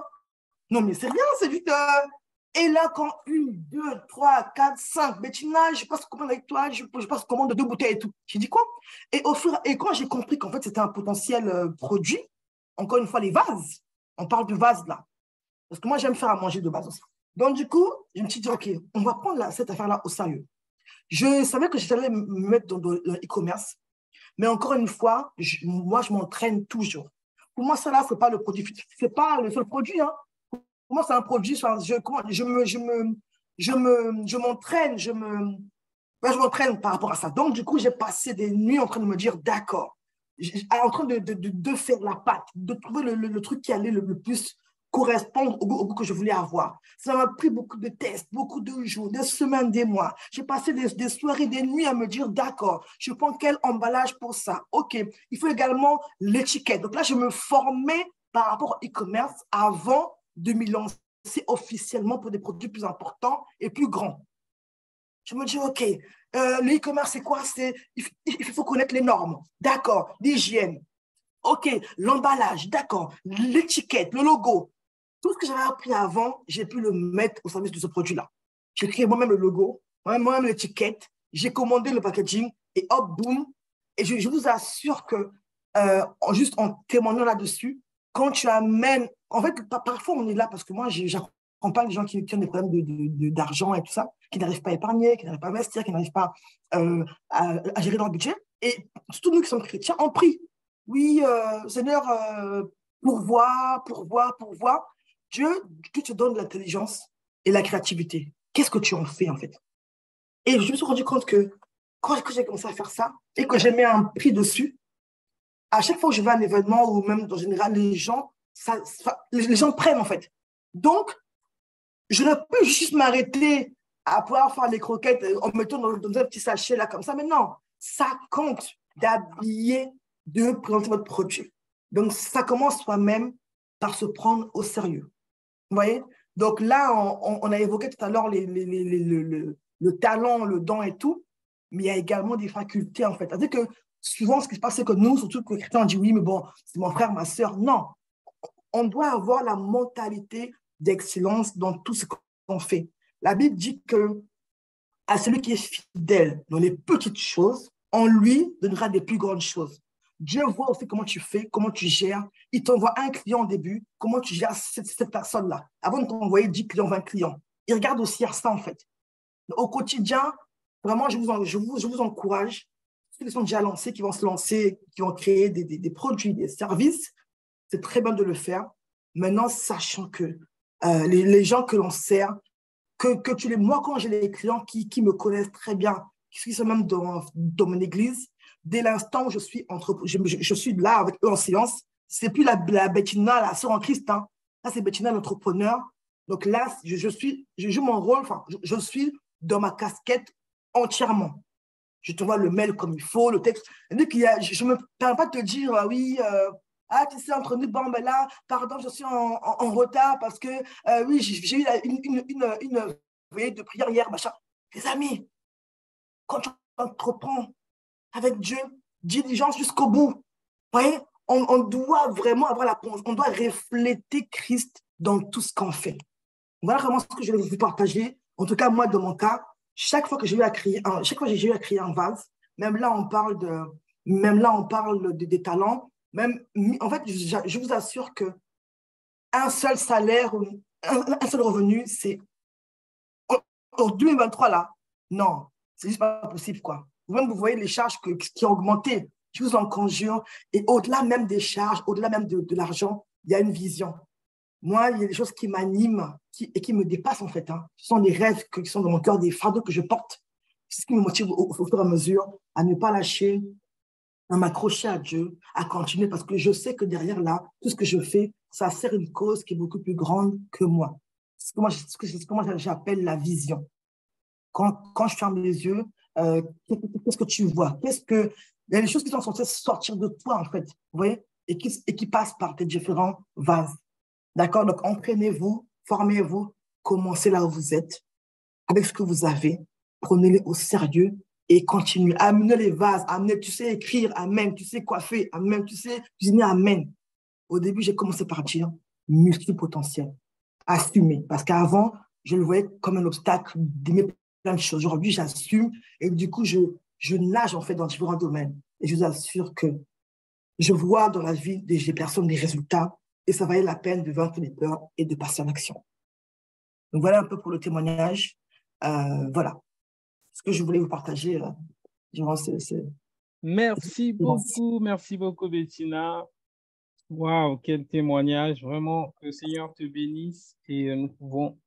Non, mais c'est rien, c'est juste. Et là, quand 1, 2, 3, 4, 5, Bettina, je passe commande avec toi, je passe commande de 2 bouteilles et tout. J'ai dit quoi? Et quand j'ai compris qu'en fait, c'était un potentiel produit, encore une fois, les vases, on parle de vases là. Parce que moi, j'aime faire à manger de base aussi. Donc, du coup, je me suis dit, OK, on va prendre cette affaire-là au sérieux. Je savais que j'allais me mettre dans le e-commerce, mais encore une fois, moi, je m'entraîne toujours. Pour moi, ça là, ce n'est pas le produit, ce n'est pas le seul produit. Hein. Pour moi, c'est un produit, je m'entraîne, je m'entraîne par rapport à ça. Donc, du coup, j'ai passé des nuits en train de me dire, d'accord, en train de faire la pâte, de trouver le truc qui allait le plus correspondre au goût que je voulais avoir. Ça m'a pris beaucoup de tests, beaucoup de jours, des semaines, des mois. J'ai passé des soirées, des nuits à me dire, d'accord, je prends quel emballage pour ça? OK, il faut également l'étiquette. Donc là, je me formais par rapport au e-commerce avant de m'y lancer officiellement pour des produits plus importants et plus grands. Je me dis, OK, le e-commerce, c'est quoi? Il faut connaître les normes. D'accord, l'hygiène. OK, l'emballage, d'accord, l'étiquette, le logo. Tout ce que j'avais appris avant, j'ai pu le mettre au service de ce produit-là. J'ai créé moi-même le logo, moi-même l'étiquette, j'ai commandé le packaging et hop, boum. Et je vous assure que, juste en témoignant là-dessus, quand tu amènes, en fait, parfois on est là parce que moi, j'accompagne des gens qui ont des problèmes d'argent et tout ça, qui n'arrivent pas à épargner, qui n'arrivent pas à investir, qui n'arrivent pas à gérer leur budget. Et surtout nous qui sommes chrétiens, on prie. Oui, Seigneur, pourvois, pourvois, pourvois. Dieu, Dieu te donne l'intelligence et la créativité. Qu'est-ce que tu en fais, en fait? Et je me suis rendu compte que quand j'ai commencé à faire ça et que j'ai mis un prix dessus, à chaque fois que je vais à un événement ou même en général, les gens prennent, en fait. Donc, je ne peux juste m'arrêter à pouvoir faire les croquettes en mettant dans un petit sachet là comme ça. Mais non, ça compte d'habiller, de présenter votre produit. Donc, ça commence soi-même par se prendre au sérieux. Vous voyez? Donc là, on a évoqué tout à l'heure le talent, le don et tout, mais il y a également des facultés, en fait. C'est-à-dire que souvent, ce qui se passe, c'est que nous, surtout que les chrétiens, on dit oui, mais bon, c'est mon frère, ma soeur. Non, on doit avoir la mentalité d'excellence dans tout ce qu'on fait. La Bible dit que à celui qui est fidèle dans les petites choses, on lui donnera des plus grandes choses. Dieu voit aussi comment tu fais, comment tu gères. Il t'envoie un client au début, comment tu gères cette personne-là. Avant de t'envoyer 10 clients, 20 clients. Il regarde aussi à ça, en fait. Au quotidien, vraiment, je vous encourage, ceux qui sont déjà lancés, qui vont se lancer, qui vont créer des produits, des services, c'est très bien de le faire. Maintenant, sachant que les gens que l'on sert, moi, quand j'ai des clients qui me connaissent très bien, qui sont même dans mon église, dès l'instant où je suis là avec eux en séance, c'est plus la Bettina, la sœur en Christ. Hein. Là, c'est Bettina, l'entrepreneur. Donc là, je joue mon rôle, enfin, je suis dans ma casquette entièrement. Je te vois le mail comme il faut, le texte. Je ne me permets pas de te dire, ah oui, ah, tu sais, entre nous, bon, ben là, pardon, je suis en retard parce que, oui, j'ai eu une veillée de prière hier, machin. Les amis, quand tu entreprends avec Dieu, diligence jusqu'au bout. Vous voyez, on doit vraiment avoir on doit refléter Christ dans tout ce qu'on fait. Voilà vraiment ce que je vais vous partager. En tout cas, moi, dans mon cas, chaque fois que j'ai eu à créer un vase, même là, on parle des talents. Même, en fait, je vous assure que un seul salaire, un seul revenu, c'est en 2023 là, non, c'est juste pas possible quoi. Vous-même, vous voyez les charges qui ont augmenté. Je vous en conjure. Et au-delà même des charges, au-delà même de l'argent, il y a une vision. Moi, il y a des choses qui m'animent et qui me dépassent en fait. Hein. Ce sont des rêves qui sont dans mon cœur, des fardeaux que je porte. C'est ce qui me motive au fur et à mesure à ne pas lâcher, à m'accrocher à Dieu, à continuer parce que je sais que derrière là, tout ce que je fais, ça sert une cause qui est beaucoup plus grande que moi. C'est ce que moi j'appelle la vision. Quand je ferme les yeux, qu'est-ce que tu vois? Il y a des choses qui sont censées sortir de toi en fait, vous voyez, et qui passent par tes différents vases. D'accord? Donc, entraînez-vous, formez-vous, commencez là où vous êtes, avec ce que vous avez, prenez-les au sérieux et continuez. Amenez les vases, amenez, tu sais écrire, amen, tu sais coiffer, amen, tu sais cuisiner, amen. Au début, j'ai commencé par dire multipotentiel, assumer, parce qu'avant, je le voyais comme un obstacle d'aimer plein de choses. Aujourd'hui, j'assume et du coup, je nage en fait dans différents domaines. Et je vous assure que je vois dans la vie des personnes des résultats et ça valait la peine de vaincre les peurs et de passer en action. Donc voilà un peu pour le témoignage. Voilà ce que je voulais vous partager durant Merci beaucoup, Bettina. Waouh, quel témoignage. Vraiment, que le Seigneur te bénisse et nous pouvons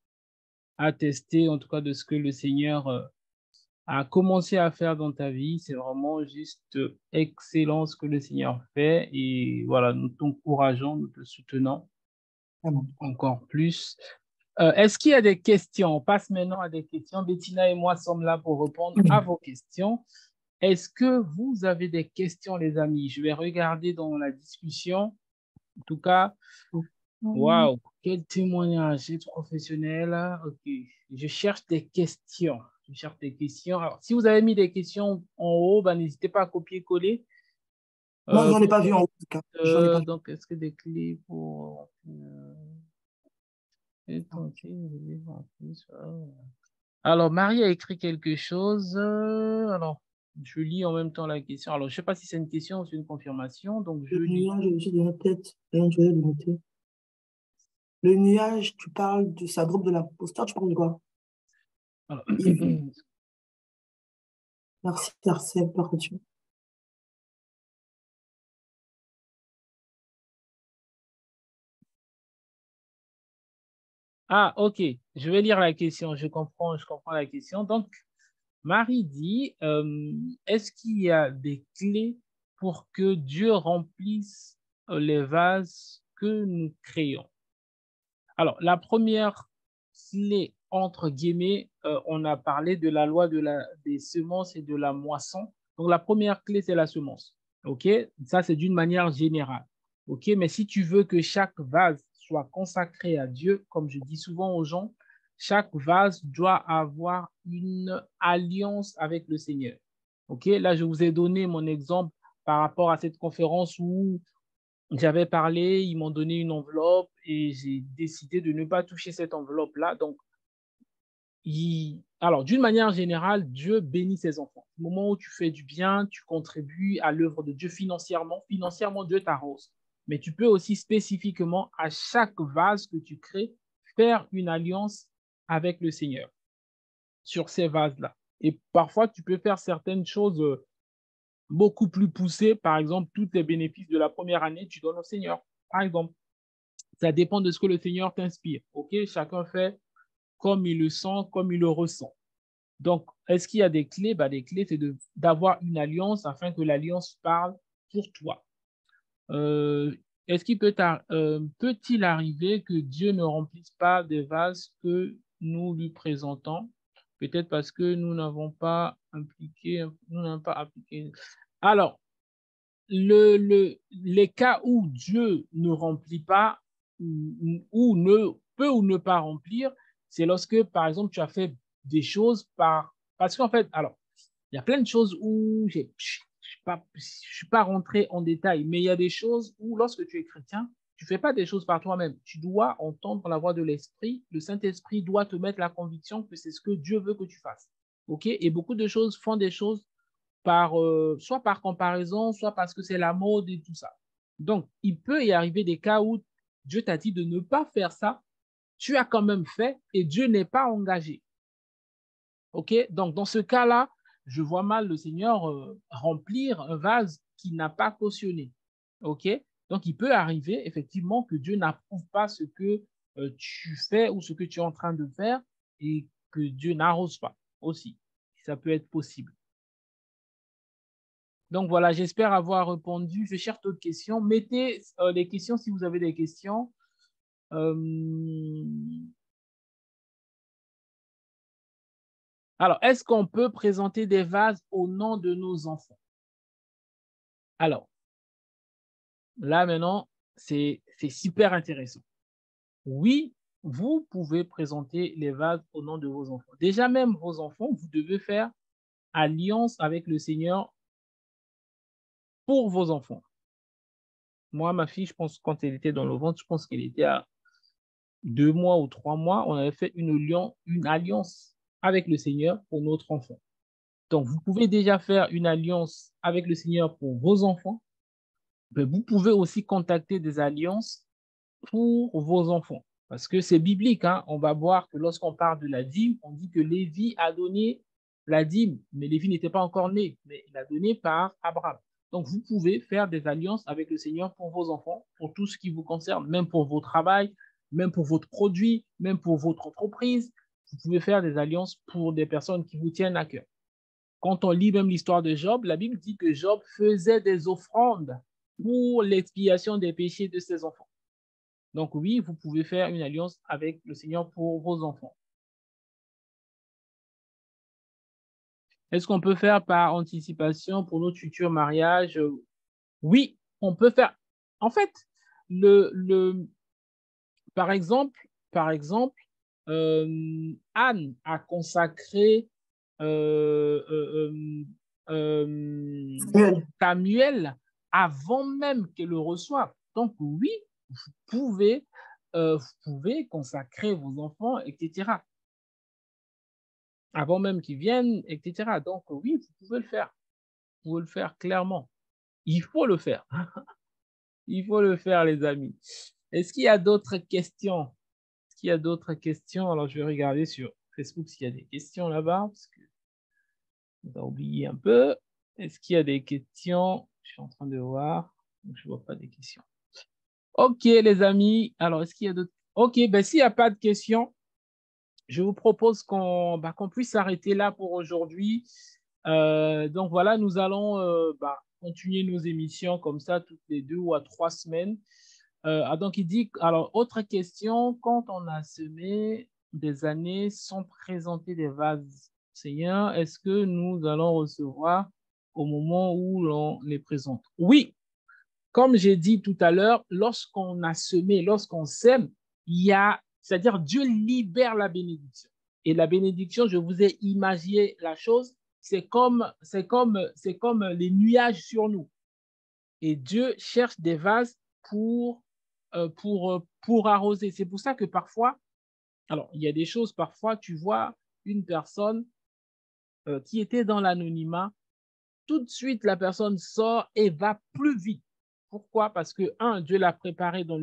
attester en tout cas de ce que le Seigneur a commencé à faire dans ta vie. C'est vraiment juste excellent ce que le Seigneur fait et voilà, nous t'encourageons, nous te soutenons encore plus. Est-ce qu'il y a des questions? On passe maintenant à des questions. Bettina et moi sommes là pour répondre à vos questions. Est-ce que vous avez des questions, les amis? Je vais regarder dans la discussion. En tout cas, waouh, quel témoignage professionnel. OK, je cherche des questions. Je cherche des questions. Alors, si vous avez mis des questions en haut, ben, n'hésitez pas à copier-coller. Non, j'en ai pas vu en tout cas. J'en ai pas vu. Donc, est-ce que des clés pour... Et tenter de vivre en plus. Alors, Marie a écrit quelque chose. Alors, je lis en même temps la question. Alors, je ne sais pas si c'est une question ou c'est une confirmation. Donc, je Le lis. nuage au-dessus de la tête. Rien, je vais le noter. Le nuage, tu parles du syndrome de l'imposteur, tu parles de quoi? Alors, Yves, merci, Arcel, par contre. ah, ok. Je vais lire la question. Je comprends la question. Donc, Marie dit, est-ce qu'il y a des clés pour que Dieu remplisse les vases que nous créons? Alors, la première clé, entre guillemets, on a parlé de la loi des semences et de la moisson. Donc, la première clé, c'est la semence. OK? Ça, c'est d'une manière générale. OK? Mais si tu veux que chaque vase soit consacré à Dieu, comme je dis souvent aux gens, chaque vase doit avoir une alliance avec le Seigneur. OK? Là, je vous ai donné mon exemple par rapport à cette conférence où j'avais parlé, ils m'ont donné une enveloppe et j'ai décidé de ne pas toucher cette enveloppe-là. Donc, alors, d'une manière générale, Dieu bénit ses enfants. Au moment où tu fais du bien, tu contribues à l'œuvre de Dieu financièrement. Financièrement, Dieu t'arrose. Mais tu peux aussi spécifiquement, à chaque vase que tu crées, faire une alliance avec le Seigneur sur ces vases-là. Et parfois, tu peux faire certaines choses beaucoup plus poussées. Par exemple, tous les bénéfices de la première année, tu donnes au Seigneur. Par exemple, ça dépend de ce que le Seigneur t'inspire. OK? Chacun fait comme il le sent, comme il le ressent. Donc, est-ce qu'il y a des clés? Ben, des clés, c'est d'avoir une alliance afin que l'alliance parle pour toi. Est-ce qu'il peut-il arriver que Dieu ne remplisse pas des vases que nous lui présentons? Peut-être parce que nous n'avons pas appliqué. Alors, les cas où Dieu ne remplit pas ou ne peut ou ne pas remplir, c'est lorsque, par exemple, tu as fait des choses parce qu'en fait, alors, il y a plein de choses où je ne suis pas rentré en détail, mais il y a des choses où, lorsque tu es chrétien, tu ne fais pas des choses par toi-même. Tu dois entendre la voix de l'Esprit. Le Saint-Esprit doit te mettre la conviction que c'est ce que Dieu veut que tu fasses. OK? Et beaucoup de choses font des choses soit par comparaison, soit parce que c'est la mode et tout ça. Donc, il peut y arriver des cas où Dieu t'a dit de ne pas faire ça, tu as quand même fait et Dieu n'est pas engagé. OK? Donc, dans ce cas-là, je vois mal le Seigneur remplir un vase qu'il n'a pas cautionné. OK? Donc, il peut arriver effectivement que Dieu n'approuve pas ce que tu fais ou ce que tu es en train de faire et que Dieu n'arrose pas aussi. Ça peut être possible. Donc voilà, j'espère avoir répondu. Je cherche d'autres questions. Mettez les questions si vous avez des questions. Alors, est-ce qu'on peut présenter des vases au nom de nos enfants? Alors, là maintenant, c'est super intéressant. Oui, vous pouvez présenter les vases au nom de vos enfants. Déjà même vos enfants, vous devez faire alliance avec le Seigneur pour vos enfants. Moi, ma fille, je pense, quand elle était dans le ventre, je pense qu'elle était à 2 mois ou 3 mois, on avait fait une alliance avec le Seigneur pour notre enfant. Donc, vous pouvez déjà faire une alliance avec le Seigneur pour vos enfants, mais vous pouvez aussi contacter des alliances pour vos enfants. Parce que c'est biblique, hein? On va voir que lorsqu'on parle de la dîme, on dit que Lévi a donné la dîme, mais Lévi n'était pas encore né, mais il a donné par Abraham. Donc, vous pouvez faire des alliances avec le Seigneur pour vos enfants, pour tout ce qui vous concerne, même pour vos travail, même pour votre produit, même pour votre entreprise. Vous pouvez faire des alliances pour des personnes qui vous tiennent à cœur. Quand on lit même l'histoire de Job, la Bible dit que Job faisait des offrandes pour l'expiation des péchés de ses enfants. Donc oui, vous pouvez faire une alliance avec le Seigneur pour vos enfants. Est-ce qu'on peut faire par anticipation pour notre futur mariage? Oui, on peut faire. En fait, par exemple, Anne a consacré euh, euh, Samuel, Samuel avant même qu'elle le reçoive. Donc oui, vous pouvez vous pouvez consacrer vos enfants, etc. Avant même qu'ils viennent, etc. Donc, oui, vous pouvez le faire. Vous pouvez le faire clairement. Il faut le faire. Il faut le faire, les amis. Est-ce qu'il y a d'autres questions? Est-ce qu'il y a d'autres questions? Alors, je vais regarder sur Facebook s'il y a des questions là-bas, parce que on a oublié un peu. Est-ce qu'il y a des questions? Je suis en train de voir. Je ne vois pas des questions. OK, les amis. Alors, est-ce qu'il y a d'autres? OK, ben, s'il n'y a pas de questions, je vous propose qu'on puisse s'arrêter là pour aujourd'hui. Donc, voilà, nous allons continuer nos émissions comme ça toutes les 2 ou 3 semaines. Donc, il dit, alors, autre question, quand on a semé des années sans présenter des vases, Seigneur, est-ce que nous allons recevoir au moment où l'on les présente? Oui, comme j'ai dit tout à l'heure, lorsqu'on a semé, lorsqu'on sème, c'est-à-dire Dieu libère la bénédiction. Et la bénédiction, je vous ai imaginé la chose, c'est comme les nuages sur nous. Et Dieu cherche des vases pour arroser. C'est pour ça que parfois, alors il y a des choses, parfois tu vois une personne qui était dans l'anonymat, tout de suite la personne sort et va plus vite. Pourquoi? Parce que, Dieu l'a préparé dans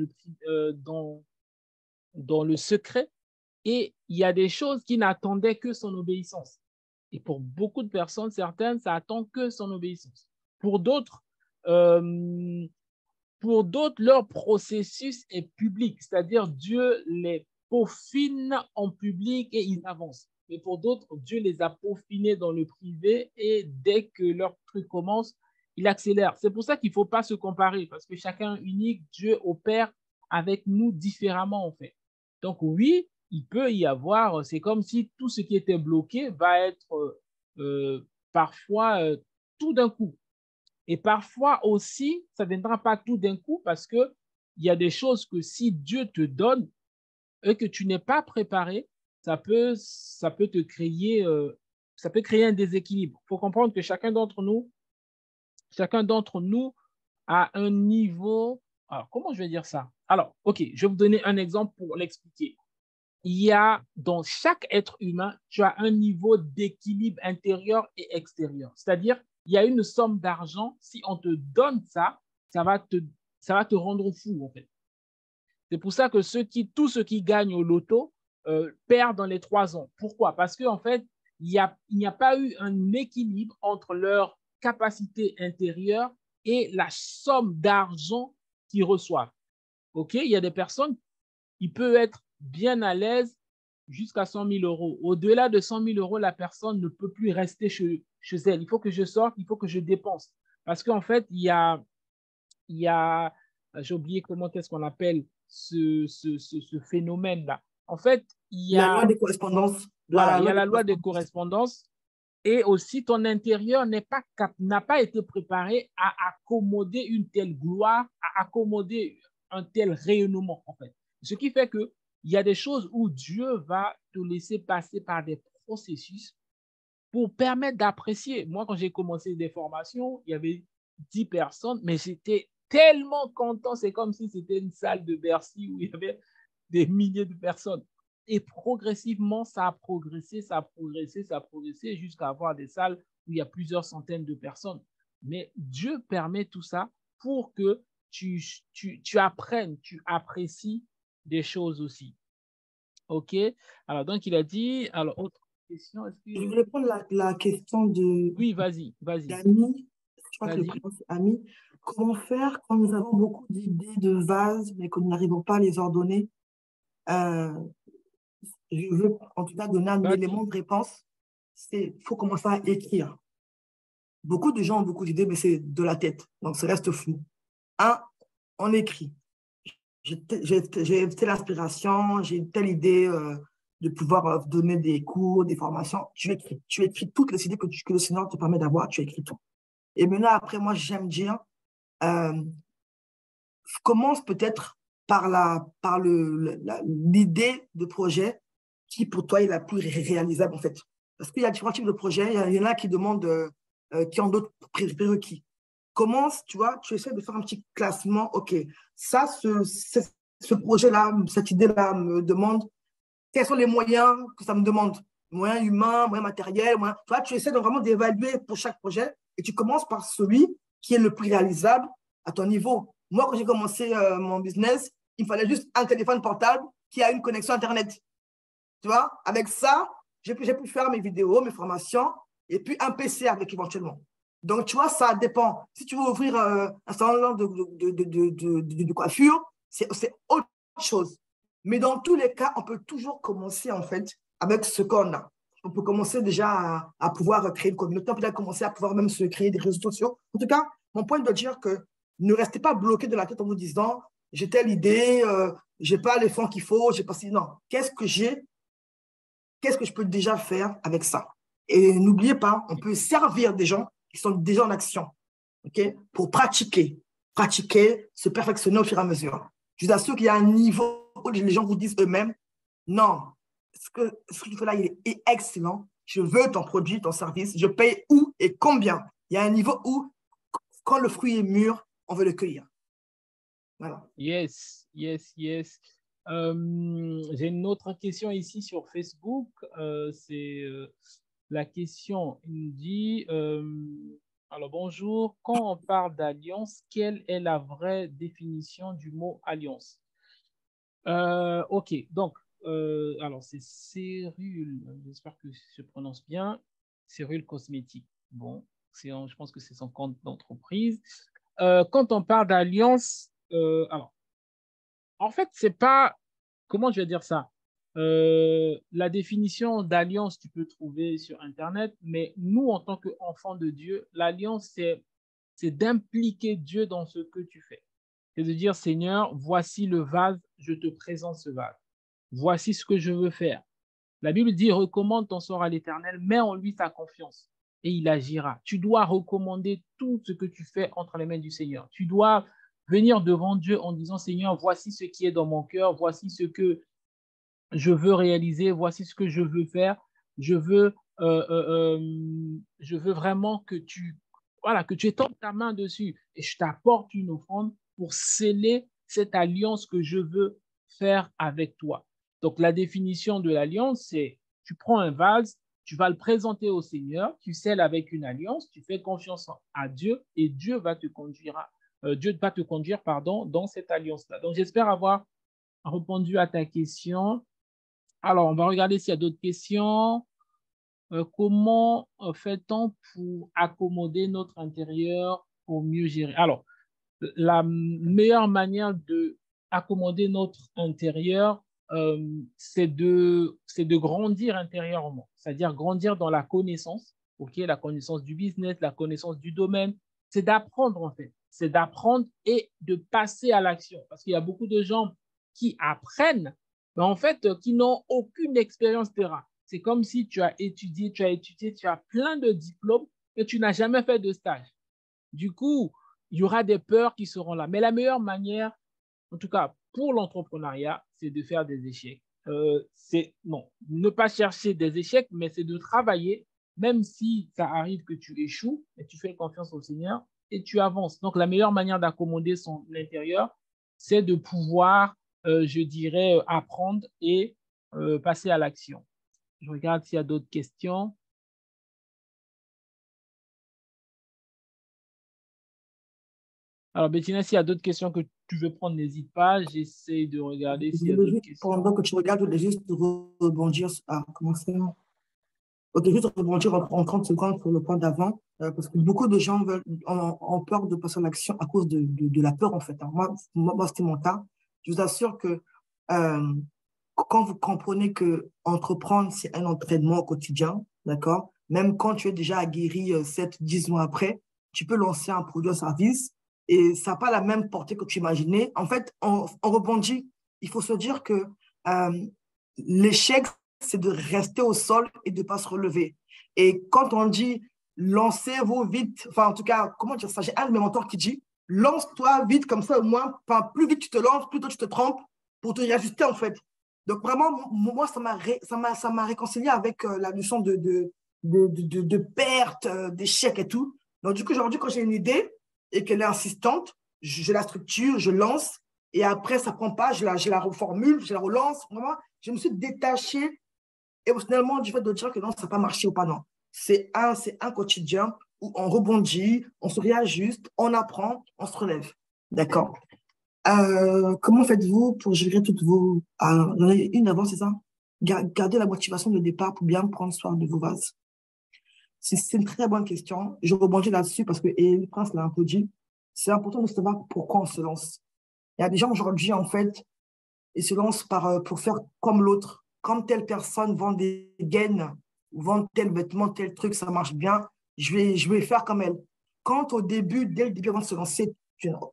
le secret et il y a des choses qui n'attendaient que son obéissance. Et pour beaucoup de personnes, certaines, ça attend que son obéissance. Pour d'autres, leur processus est public, c'est-à-dire Dieu les peaufine en public et ils avancent. Mais pour d'autres, Dieu les a peaufinés dans le privé et dès que leur truc commence, il accélère. C'est pour ça qu'il ne faut pas se comparer parce que chacun est unique, Dieu opère avec nous différemment en fait. Donc oui, il peut y avoir, c'est comme si tout ce qui était bloqué va être parfois tout d'un coup. Et parfois aussi, ça ne viendra pas tout d'un coup parce qu'il y a des choses que si Dieu te donne et que tu n'es pas préparé, ça peut te créer, ça peut créer un déséquilibre. Il faut comprendre que chacun d'entre nous a un niveau. Alors, comment je vais dire ça? Alors, OK, je vais vous donner un exemple pour l'expliquer. Il y a dans chaque être humain, tu as un niveau d'équilibre intérieur et extérieur. C'est-à-dire, il y a une somme d'argent, si on te donne ça, ça va te rendre fou, en fait. C'est pour ça que tous ceux qui gagnent au loto perdent dans les 3 ans. Pourquoi? Parce qu'en fait, il n'y a pas eu un équilibre entre leur capacité intérieure et la somme d'argent qu'ils reçoivent. OK? Il y a des personnes, ils peuvent être bien à l'aise jusqu'à 100 000 euros. Au-delà de 100 000 euros, la personne ne peut plus rester chez elle. Il faut que je sorte, il faut que je dépense. Parce qu'en fait, il y a j'ai oublié comment est-ce qu'on appelle ce phénomène-là. En fait, il y La loi a, des correspondances. voilà, il y a la loi des correspondances et aussi ton intérieur n'a pas été préparé à accommoder une telle gloire, à accommoder un tel rayonnement, en fait. Ce qui fait qu'il y a des choses où Dieu va te laisser passer par des processus pour permettre d'apprécier. Moi, quand j'ai commencé des formations, il y avait 10 personnes, mais j'étais tellement content. C'est comme si c'était une salle de Bercy où il y avait des milliers de personnes. Et progressivement, ça a progressé, jusqu'à avoir des salles où il y a plusieurs centaines de personnes. Mais Dieu permet tout ça pour que tu apprennes, tu apprécies des choses aussi. OK? Alors, donc, il a dit, alors, autre question, est-ce Je que... voulais prendre la question Oui, vas-y. d'Ami. Je crois que le Vas-y. prénom c'est Ami. Comment faire quand nous avons beaucoup d'idées de vases, mais que nous n'arrivons pas à les ordonner? Euh, je veux en tout cas donner un Vas-y. élément de réponse. C'est qu'il faut commencer à écrire. Beaucoup de gens ont beaucoup d'idées, mais c'est de la tête, donc ça reste flou. On écrit. J'ai telle inspiration, j'ai telle idée de pouvoir donner des cours, des formations. Tu écris. Tu écris toutes les idées que le Seigneur te permet d'avoir, tu écris tout. Et maintenant, après, moi, j'aime dire, euh, commence peut-être par l'idée de projet qui, pour toi, est la plus réalisable, en fait. Parce qu'il y a différents types de projets. Il y en a qui demandent, qui ont d'autres prérequis. Commence, tu vois, tu essaies de faire un petit classement. OK, ça, ce projet-là, cette idée-là me demande, quels sont les moyens que ça me demande? Moyens humains, moyens matériels, moyens... Tu vois, tu essaies de vraiment d'évaluer pour chaque projet et tu commences par celui qui est le plus réalisable à ton niveau. Moi, quand j'ai commencé mon business, il me fallait juste un téléphone portable qui a une connexion Internet. Tu vois, avec ça, j'ai pu faire mes vidéos, mes formations et puis un PC avec éventuellement. Donc, tu vois, ça dépend. Si tu veux ouvrir un salon de coiffure, c'est autre chose. Mais dans tous les cas, on peut toujours commencer en fait avec ce qu'on a. On peut commencer déjà à pouvoir créer une communauté, on peut commencer à pouvoir même se créer des réseaux sociaux. En tout cas, mon point est de dire que ne restez pas bloqué de la tête en vous disant j'ai telle idée, j'ai pas les fonds qu'il faut, j'ai pas si. Non, qu'est-ce que j'ai? Qu'est-ce que je peux déjà faire avec ça? Et n'oubliez pas, on peut servir des gens qui sont déjà en action, okay? Pour pratiquer, se perfectionner au fur et à mesure. Je vous assure qu'il y a un niveau où les gens vous disent eux-mêmes, non, ce que tu fais là, il est excellent, je veux ton produit, ton service, je paye où et combien. Il y a un niveau où, quand le fruit est mûr, on veut le cueillir. Voilà. Yes, yes, yes. J'ai une autre question ici sur Facebook. C'est la question, il me dit, alors bonjour, quand on parle d'alliance, quelle est la vraie définition du mot alliance? Ok, donc, alors c'est Cyril, j'espère que je prononce bien, Cyril Cosmétique. Bon, je pense que c'est son compte d'entreprise. Quand on parle d'alliance, alors, en fait, c'est pas, comment je vais dire ça? La définition d'alliance, tu peux trouver sur Internet, mais nous, en tant qu'enfants de Dieu, l'alliance, c'est d'impliquer Dieu dans ce que tu fais. C'est de dire, Seigneur, voici le vase, je te présente ce vase. Voici ce que je veux faire. La Bible dit, recommande ton sort à l'Éternel, mets en lui ta confiance et il agira. Tu dois recommander tout ce que tu fais entre les mains du Seigneur. Tu dois venir devant Dieu en disant, Seigneur, voici ce qui est dans mon cœur, voici ce que je veux réaliser, voici ce que je veux faire. Je veux, je veux vraiment que voilà, que tu étends ta main dessus et je t'apporte une offrande pour sceller cette alliance que je veux faire avec toi. Donc, la définition de l'alliance, c'est tu prends un vase, tu vas le présenter au Seigneur, tu scelles avec une alliance, tu fais confiance à Dieu et Dieu va te conduire, pardon, dans cette alliance-là. Donc, j'espère avoir répondu à ta question. Alors, on va regarder s'il y a d'autres questions. Comment fait-on pour accommoder notre intérieur pour mieux gérer? Alors, la meilleure manière de accommoder notre intérieur, c'est de grandir intérieurement, c'est-à-dire grandir dans la connaissance, ok, la connaissance du business, la connaissance du domaine, c'est d'apprendre en fait, c'est d'apprendre et de passer à l'action, parce qu'il y a beaucoup de gens qui apprennent, mais en fait, qui n'ont aucune expérience terrain. C'est comme si tu as étudié, tu as plein de diplômes, mais tu n'as jamais fait de stage. Du coup, il y aura des peurs qui seront là. Mais la meilleure manière, en tout cas pour l'entrepreneuriat, c'est de faire des échecs. Non, ne pas chercher des échecs, mais c'est de travailler, même si ça arrive que tu échoues, et tu fais confiance au Seigneur et tu avances. Donc, la meilleure manière d'accommoder son intérieur, c'est de pouvoir, je dirais, apprendre et passer à l'action. Je regarde s'il y a d'autres questions. Alors, Bettina, s'il y a d'autres questions que tu veux prendre, n'hésite pas. J'essaie de regarder s'il y a d'autres questions. Pendant que tu regardes, je voulais juste rebondir. Comment c'est? Ok, juste rebondir en 30 secondes sur le point d'avant, parce que beaucoup de gens ont peur de passer à l'action à cause de la peur, en fait. Hein. Moi c'était mon cas. Je vous assure que euh, quand vous comprenez que entreprendre, c'est un entraînement au quotidien, d'accord? Même quand tu es déjà aguerri 7, 10 mois après, tu peux lancer un produit ou un service et ça n'a pas la même portée que tu imaginais. En fait, on rebondit. Il faut se dire que euh, l'échec, c'est de rester au sol et de ne pas se relever. Et quand on dit lancez-vous vite, enfin en tout cas, comment dire ça? J'ai un de mes mentors qui dit lance-toi vite, comme ça au moins, plus vite tu te lances, plus tôt tu te trompes pour te réajuster en fait. Donc vraiment, moi, ça m'a réconcilié avec la notion de perte, d'échec et tout. Donc du coup, aujourd'hui, quand j'ai une idée et qu'elle est insistante, je la structure, je lance et après, ça ne prend pas, je la reformule, je la relance. Vraiment, je me suis détachée émotionnellement du fait de dire que non, ça n'a pas marché ou pas, non. C'est un quotidien où on rebondit, on se réajuste, on apprend, on se relève. D'accord. Comment faites-vous pour gérer toutes vos... j'en ai une avant, c'est ça? Garder la motivation de départ pour bien prendre soin de vos vases. C'est une très bonne question. Je rebondis là-dessus parce que et le prince l'a un peu dit. C'est important de savoir pourquoi on se lance. Il y a des gens aujourd'hui, en fait, ils se lancent pour faire comme l'autre. Comme telle personne vend des gaines, vend tel vêtement, tel truc, ça marche bien, je vais faire comme elle. Quand au début, dès le début, avant de se lancer,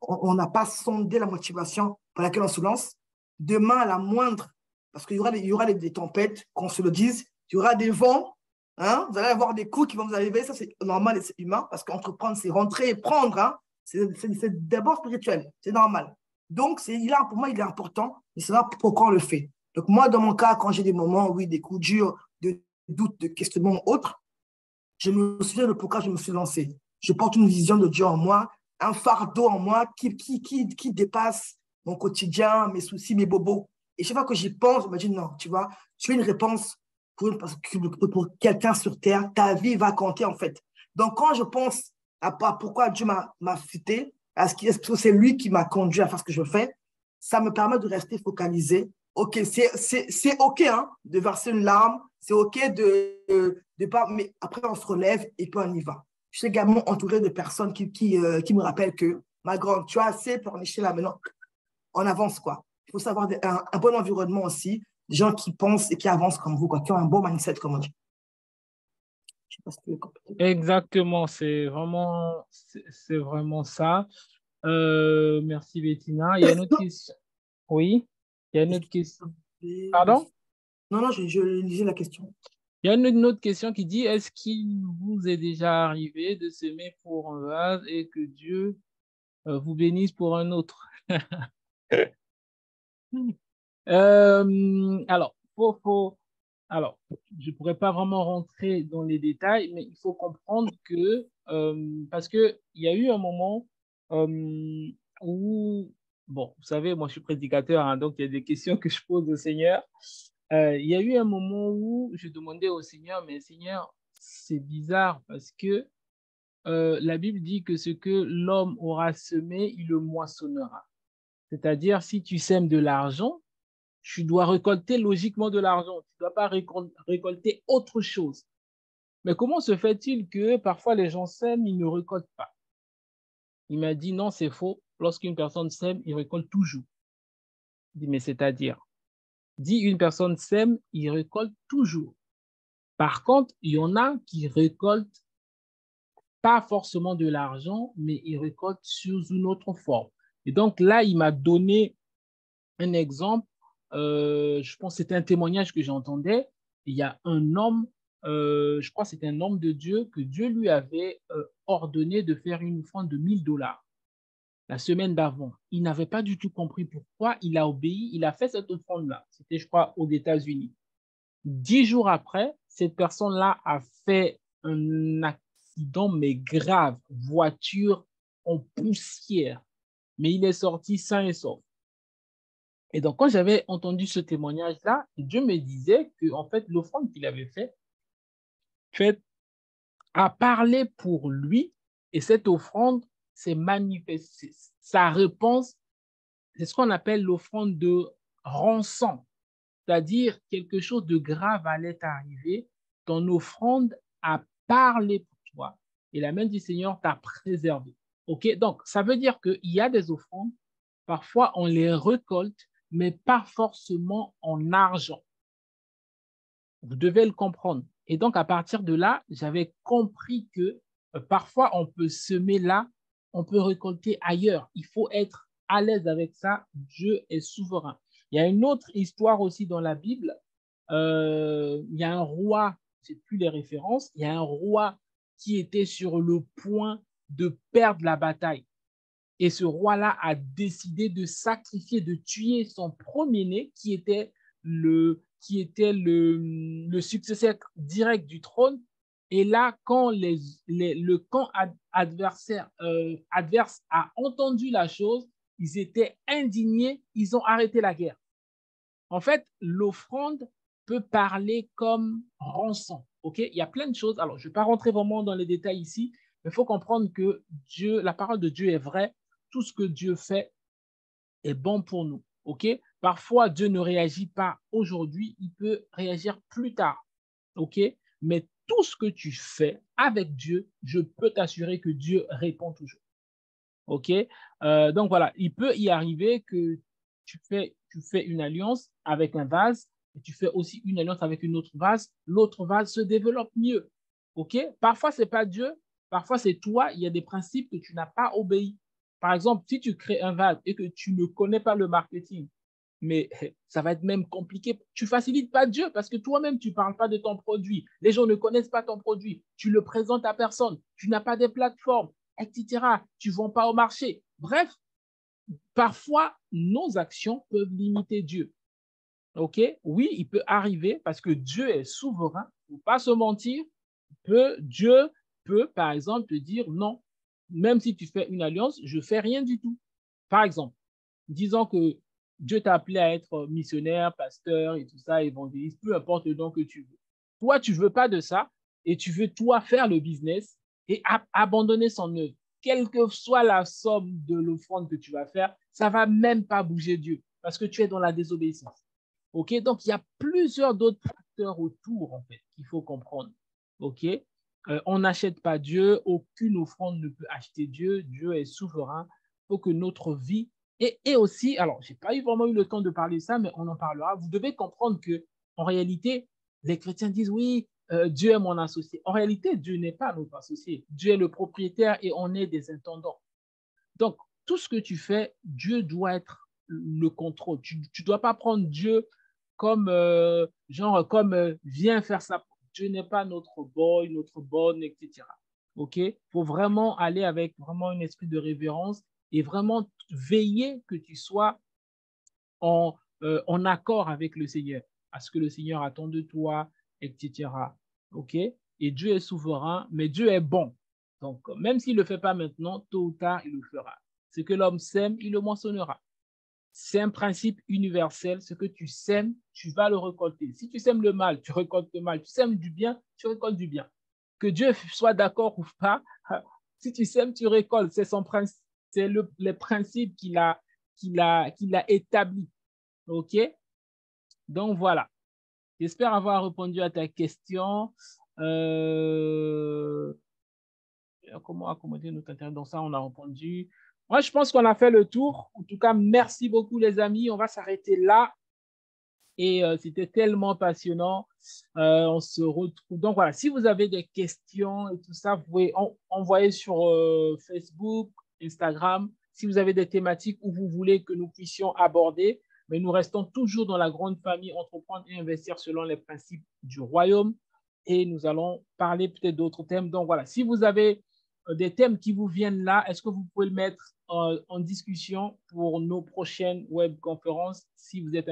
on n'a pas sondé la motivation pour laquelle on se lance, demain, à la moindre, parce qu'il y aura des tempêtes, qu'on se le dise, il y aura des vents, hein, vous allez avoir des coups qui vont vous arriver, ça c'est normal et c'est humain, parce qu'entreprendre, c'est rentrer et prendre, hein, c'est d'abord spirituel, c'est normal. Donc, pour moi, il est important de savoir pourquoi on le fait. Donc, moi, dans mon cas, quand j'ai des moments, oui, des coups durs, de doutes, de questionnements autres, je me souviens de pourquoi je me suis lancé. Je porte une vision de Dieu en moi, un fardeau en moi qui dépasse mon quotidien, mes soucis, mes bobos. Et chaque fois que j'y pense, je me dis non, tu vois, tu as une réponse pour quelqu'un sur Terre, ta vie va compter en fait. Donc, quand je pense à pourquoi Dieu m'a fité, est-ce que c'est lui qui m'a conduit à faire ce que je fais, ça me permet de rester focalisé. OK, c'est OK hein, de verser une larme, c'est OK de pas, mais après on se relève et puis on y va. Je suis également entouré de personnes qui me rappellent que, ma grande, tu as assez pleurniché là maintenant, on avance quoi. Il faut savoir un bon environnement aussi, des gens qui pensent et qui avancent comme vous, quoi, qui ont un bon mindset, comme on dit. Je sais pas si tu veux compléter. Exactement, c'est vraiment ça. Merci Bettina. Il y a une autre question. Oui, il y a une autre question. Pardon? Non, non, je lisais la question. Il y a une autre question qui dit, est-ce qu'il vous est déjà arrivé de s'aimer pour un vase et que Dieu vous bénisse pour un autre? Alors, alors, je ne pourrais pas vraiment rentrer dans les détails, mais il faut comprendre que, parce qu'il y a eu un moment où, bon, vous savez, moi je suis prédicateur, hein, donc il y a des questions que je pose au Seigneur. Il y a eu un moment où je demandais au Seigneur, mais Seigneur, c'est bizarre parce que la Bible dit que ce que l'homme aura semé, il le moissonnera. C'est-à-dire, si tu sèmes de l'argent, tu dois récolter logiquement de l'argent. Tu ne dois pas récolter autre chose. Mais comment se fait-il que parfois les gens sèment, ils ne récoltent pas? Il m'a dit non, c'est faux. Lorsqu'une personne sème, il récolte toujours. Je dis, mais c'est-à-dire, dit une personne sème, il récolte toujours. Par contre, il y en a qui récoltent pas forcément de l'argent, mais ils récoltent sous une autre forme. Et donc là, il m'a donné un exemple. Je pense que c'était un témoignage que j'entendais. Il y a un homme, je crois que c'était un homme de Dieu, que Dieu lui avait ordonné de faire une offrande de 1 000 $ la semaine d'avant. Il n'avait pas du tout compris pourquoi. Il a obéi, il a fait cette offrande-là. C'était, je crois, aux États-Unis. 10 jours après, cette personne-là a fait un accident, mais grave, voiture en poussière. Mais il est sorti sain et sauf. Et donc, quand j'avais entendu ce témoignage-là, Dieu me disait que, en fait, l'offrande qu'il avait faite a parlé pour lui, et cette offrande s'est manifestée. Sa réponse, c'est ce qu'on appelle l'offrande de rançon, c'est-à-dire quelque chose de grave allait arriver, ton offrande a parlé pour toi, et la main du Seigneur t'a préservé. OK? Donc, ça veut dire qu'il y a des offrandes, parfois on les récolte, mais pas forcément en argent. Vous devez le comprendre. Et donc, à partir de là, j'avais compris que parfois, on peut semer là, on peut récolter ailleurs. Il faut être à l'aise avec ça. Dieu est souverain. Il y a une autre histoire aussi dans la Bible. Il y a un roi, je ne sais plus les références, il y a un roi qui était sur le point de perdre la bataille. Et ce roi-là a décidé de sacrifier, de tuer son premier-né, le successeur direct du trône. Et là, quand le camp adverse a entendu la chose, ils étaient indignés, ils ont arrêté la guerre. En fait, l'offrande peut parler comme rançon. Ok, il y a plein de choses. Alors, je ne vais pas rentrer vraiment dans les détails ici, mais il faut comprendre que Dieu, la parole de Dieu est vraie. Tout ce que Dieu fait est bon pour nous. Ok, parfois, Dieu ne réagit pas aujourd'hui, il peut réagir plus tard. Ok, mais tout ce que tu fais avec Dieu, je peux t'assurer que Dieu répond toujours. Ok, donc voilà, il peut y arriver que tu fais une alliance avec un vase et tu fais aussi une alliance avec une autre vase. L'autre vase se développe mieux. Ok, parfois c'est pas Dieu, parfois c'est toi. Il y a des principes que tu n'as pas obéi. Par exemple, si tu crées un vase et que tu ne connais pas le marketing, mais ça va être même compliqué. Tu facilites pas Dieu parce que toi-même, tu parles pas de ton produit. Les gens ne connaissent pas ton produit. Tu le présentes à personne. Tu n'as pas de plateforme, etc. Tu ne vends pas au marché. Bref, parfois, nos actions peuvent limiter Dieu. OK? Oui, il peut arriver parce que Dieu est souverain. Il ne faut pas se mentir. Dieu peut, par exemple, te dire non. Même si tu fais une alliance, je ne fais rien du tout. Par exemple, disons que Dieu t'a appelé à être missionnaire, pasteur et tout ça, évangéliste, peu importe le don que tu veux. Toi, tu ne veux pas de ça et tu veux, toi, faire le business et abandonner son œuvre. Quelle que soit la somme de l'offrande que tu vas faire, ça ne va même pas bouger Dieu parce que tu es dans la désobéissance. OK? Donc, il y a plusieurs d'autres facteurs autour, en fait, qu'il faut comprendre. OK? On n'achète pas Dieu. Aucune offrande ne peut acheter Dieu. Dieu est souverain. Il faut que notre vie et aussi, alors, je n'ai pas vraiment eu le temps de parler de ça, mais on en parlera. Vous devez comprendre que, en réalité, les chrétiens disent oui, Dieu est mon associé. En réalité, Dieu n'est pas notre associé. Dieu est le propriétaire et on est des intendants. Donc, tout ce que tu fais, Dieu doit être le contrôle. Tu ne dois pas prendre Dieu comme, viens faire ça. Dieu n'est pas notre boy, notre bonne, etc. OK? Il faut vraiment aller avec vraiment un esprit de révérence et vraiment veiller que tu sois en accord avec le Seigneur, à ce que le Seigneur attend de toi, etc. OK? Et Dieu est souverain, mais Dieu est bon. Donc, même s'il ne le fait pas maintenant, tôt ou tard, il le fera. Ce que l'homme sème, il le moissonnera. C'est un principe universel. Ce que tu sèmes, tu vas le récolter. Si tu sèmes le mal, tu récoltes le mal. Tu sèmes du bien, tu récoltes du bien. Que Dieu soit d'accord ou pas, si tu sèmes, tu récoltes. C'est son principe, c'est les principes qu'il a établis. OK? Donc voilà. J'espère avoir répondu à ta question. Comment accommoder notre intérêt dans ça? On a répondu. Moi, je pense qu'on a fait le tour. En tout cas, merci beaucoup, les amis. On va s'arrêter là. Et c'était tellement passionnant. On se retrouve. Donc voilà, si vous avez des questions et tout ça, vous pouvez envoyer sur Facebook, Instagram. Si vous avez des thématiques où vous voulez que nous puissions aborder, mais nous restons toujours dans la grande famille entreprendre et investir selon les principes du royaume. Et nous allons parler peut-être d'autres thèmes. Donc voilà, si vous avez des thèmes qui vous viennent là, est-ce que vous pouvez le mettre en discussion pour nos prochaines webconférences? Si vous êtes,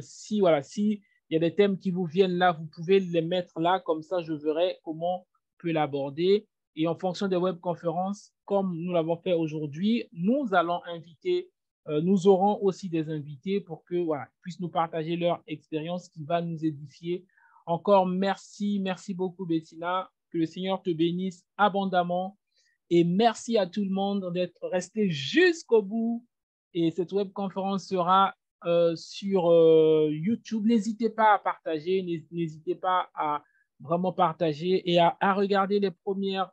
si il y a des thèmes qui vous viennent là, vous pouvez les mettre là, comme ça je verrai comment on peut l'aborder. Et en fonction des webconférences, comme nous l'avons fait aujourd'hui, nous allons inviter, nous aurons aussi des invités pour que voilà, puissent nous partager leur expérience qui va nous édifier. Encore merci beaucoup Bettina, que le Seigneur te bénisse abondamment. Et merci à tout le monde d'être resté jusqu'au bout. Et cette webconférence sera sur YouTube. N'hésitez pas à partager, n'hésitez pas à vraiment partager et à regarder les premières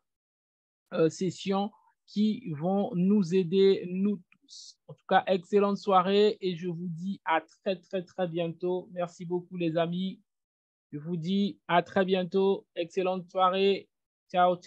sessions qui vont nous aider, nous tous. En tout cas, excellente soirée et je vous dis à très bientôt. Merci beaucoup les amis. Je vous dis à très bientôt. Excellente soirée. Ciao.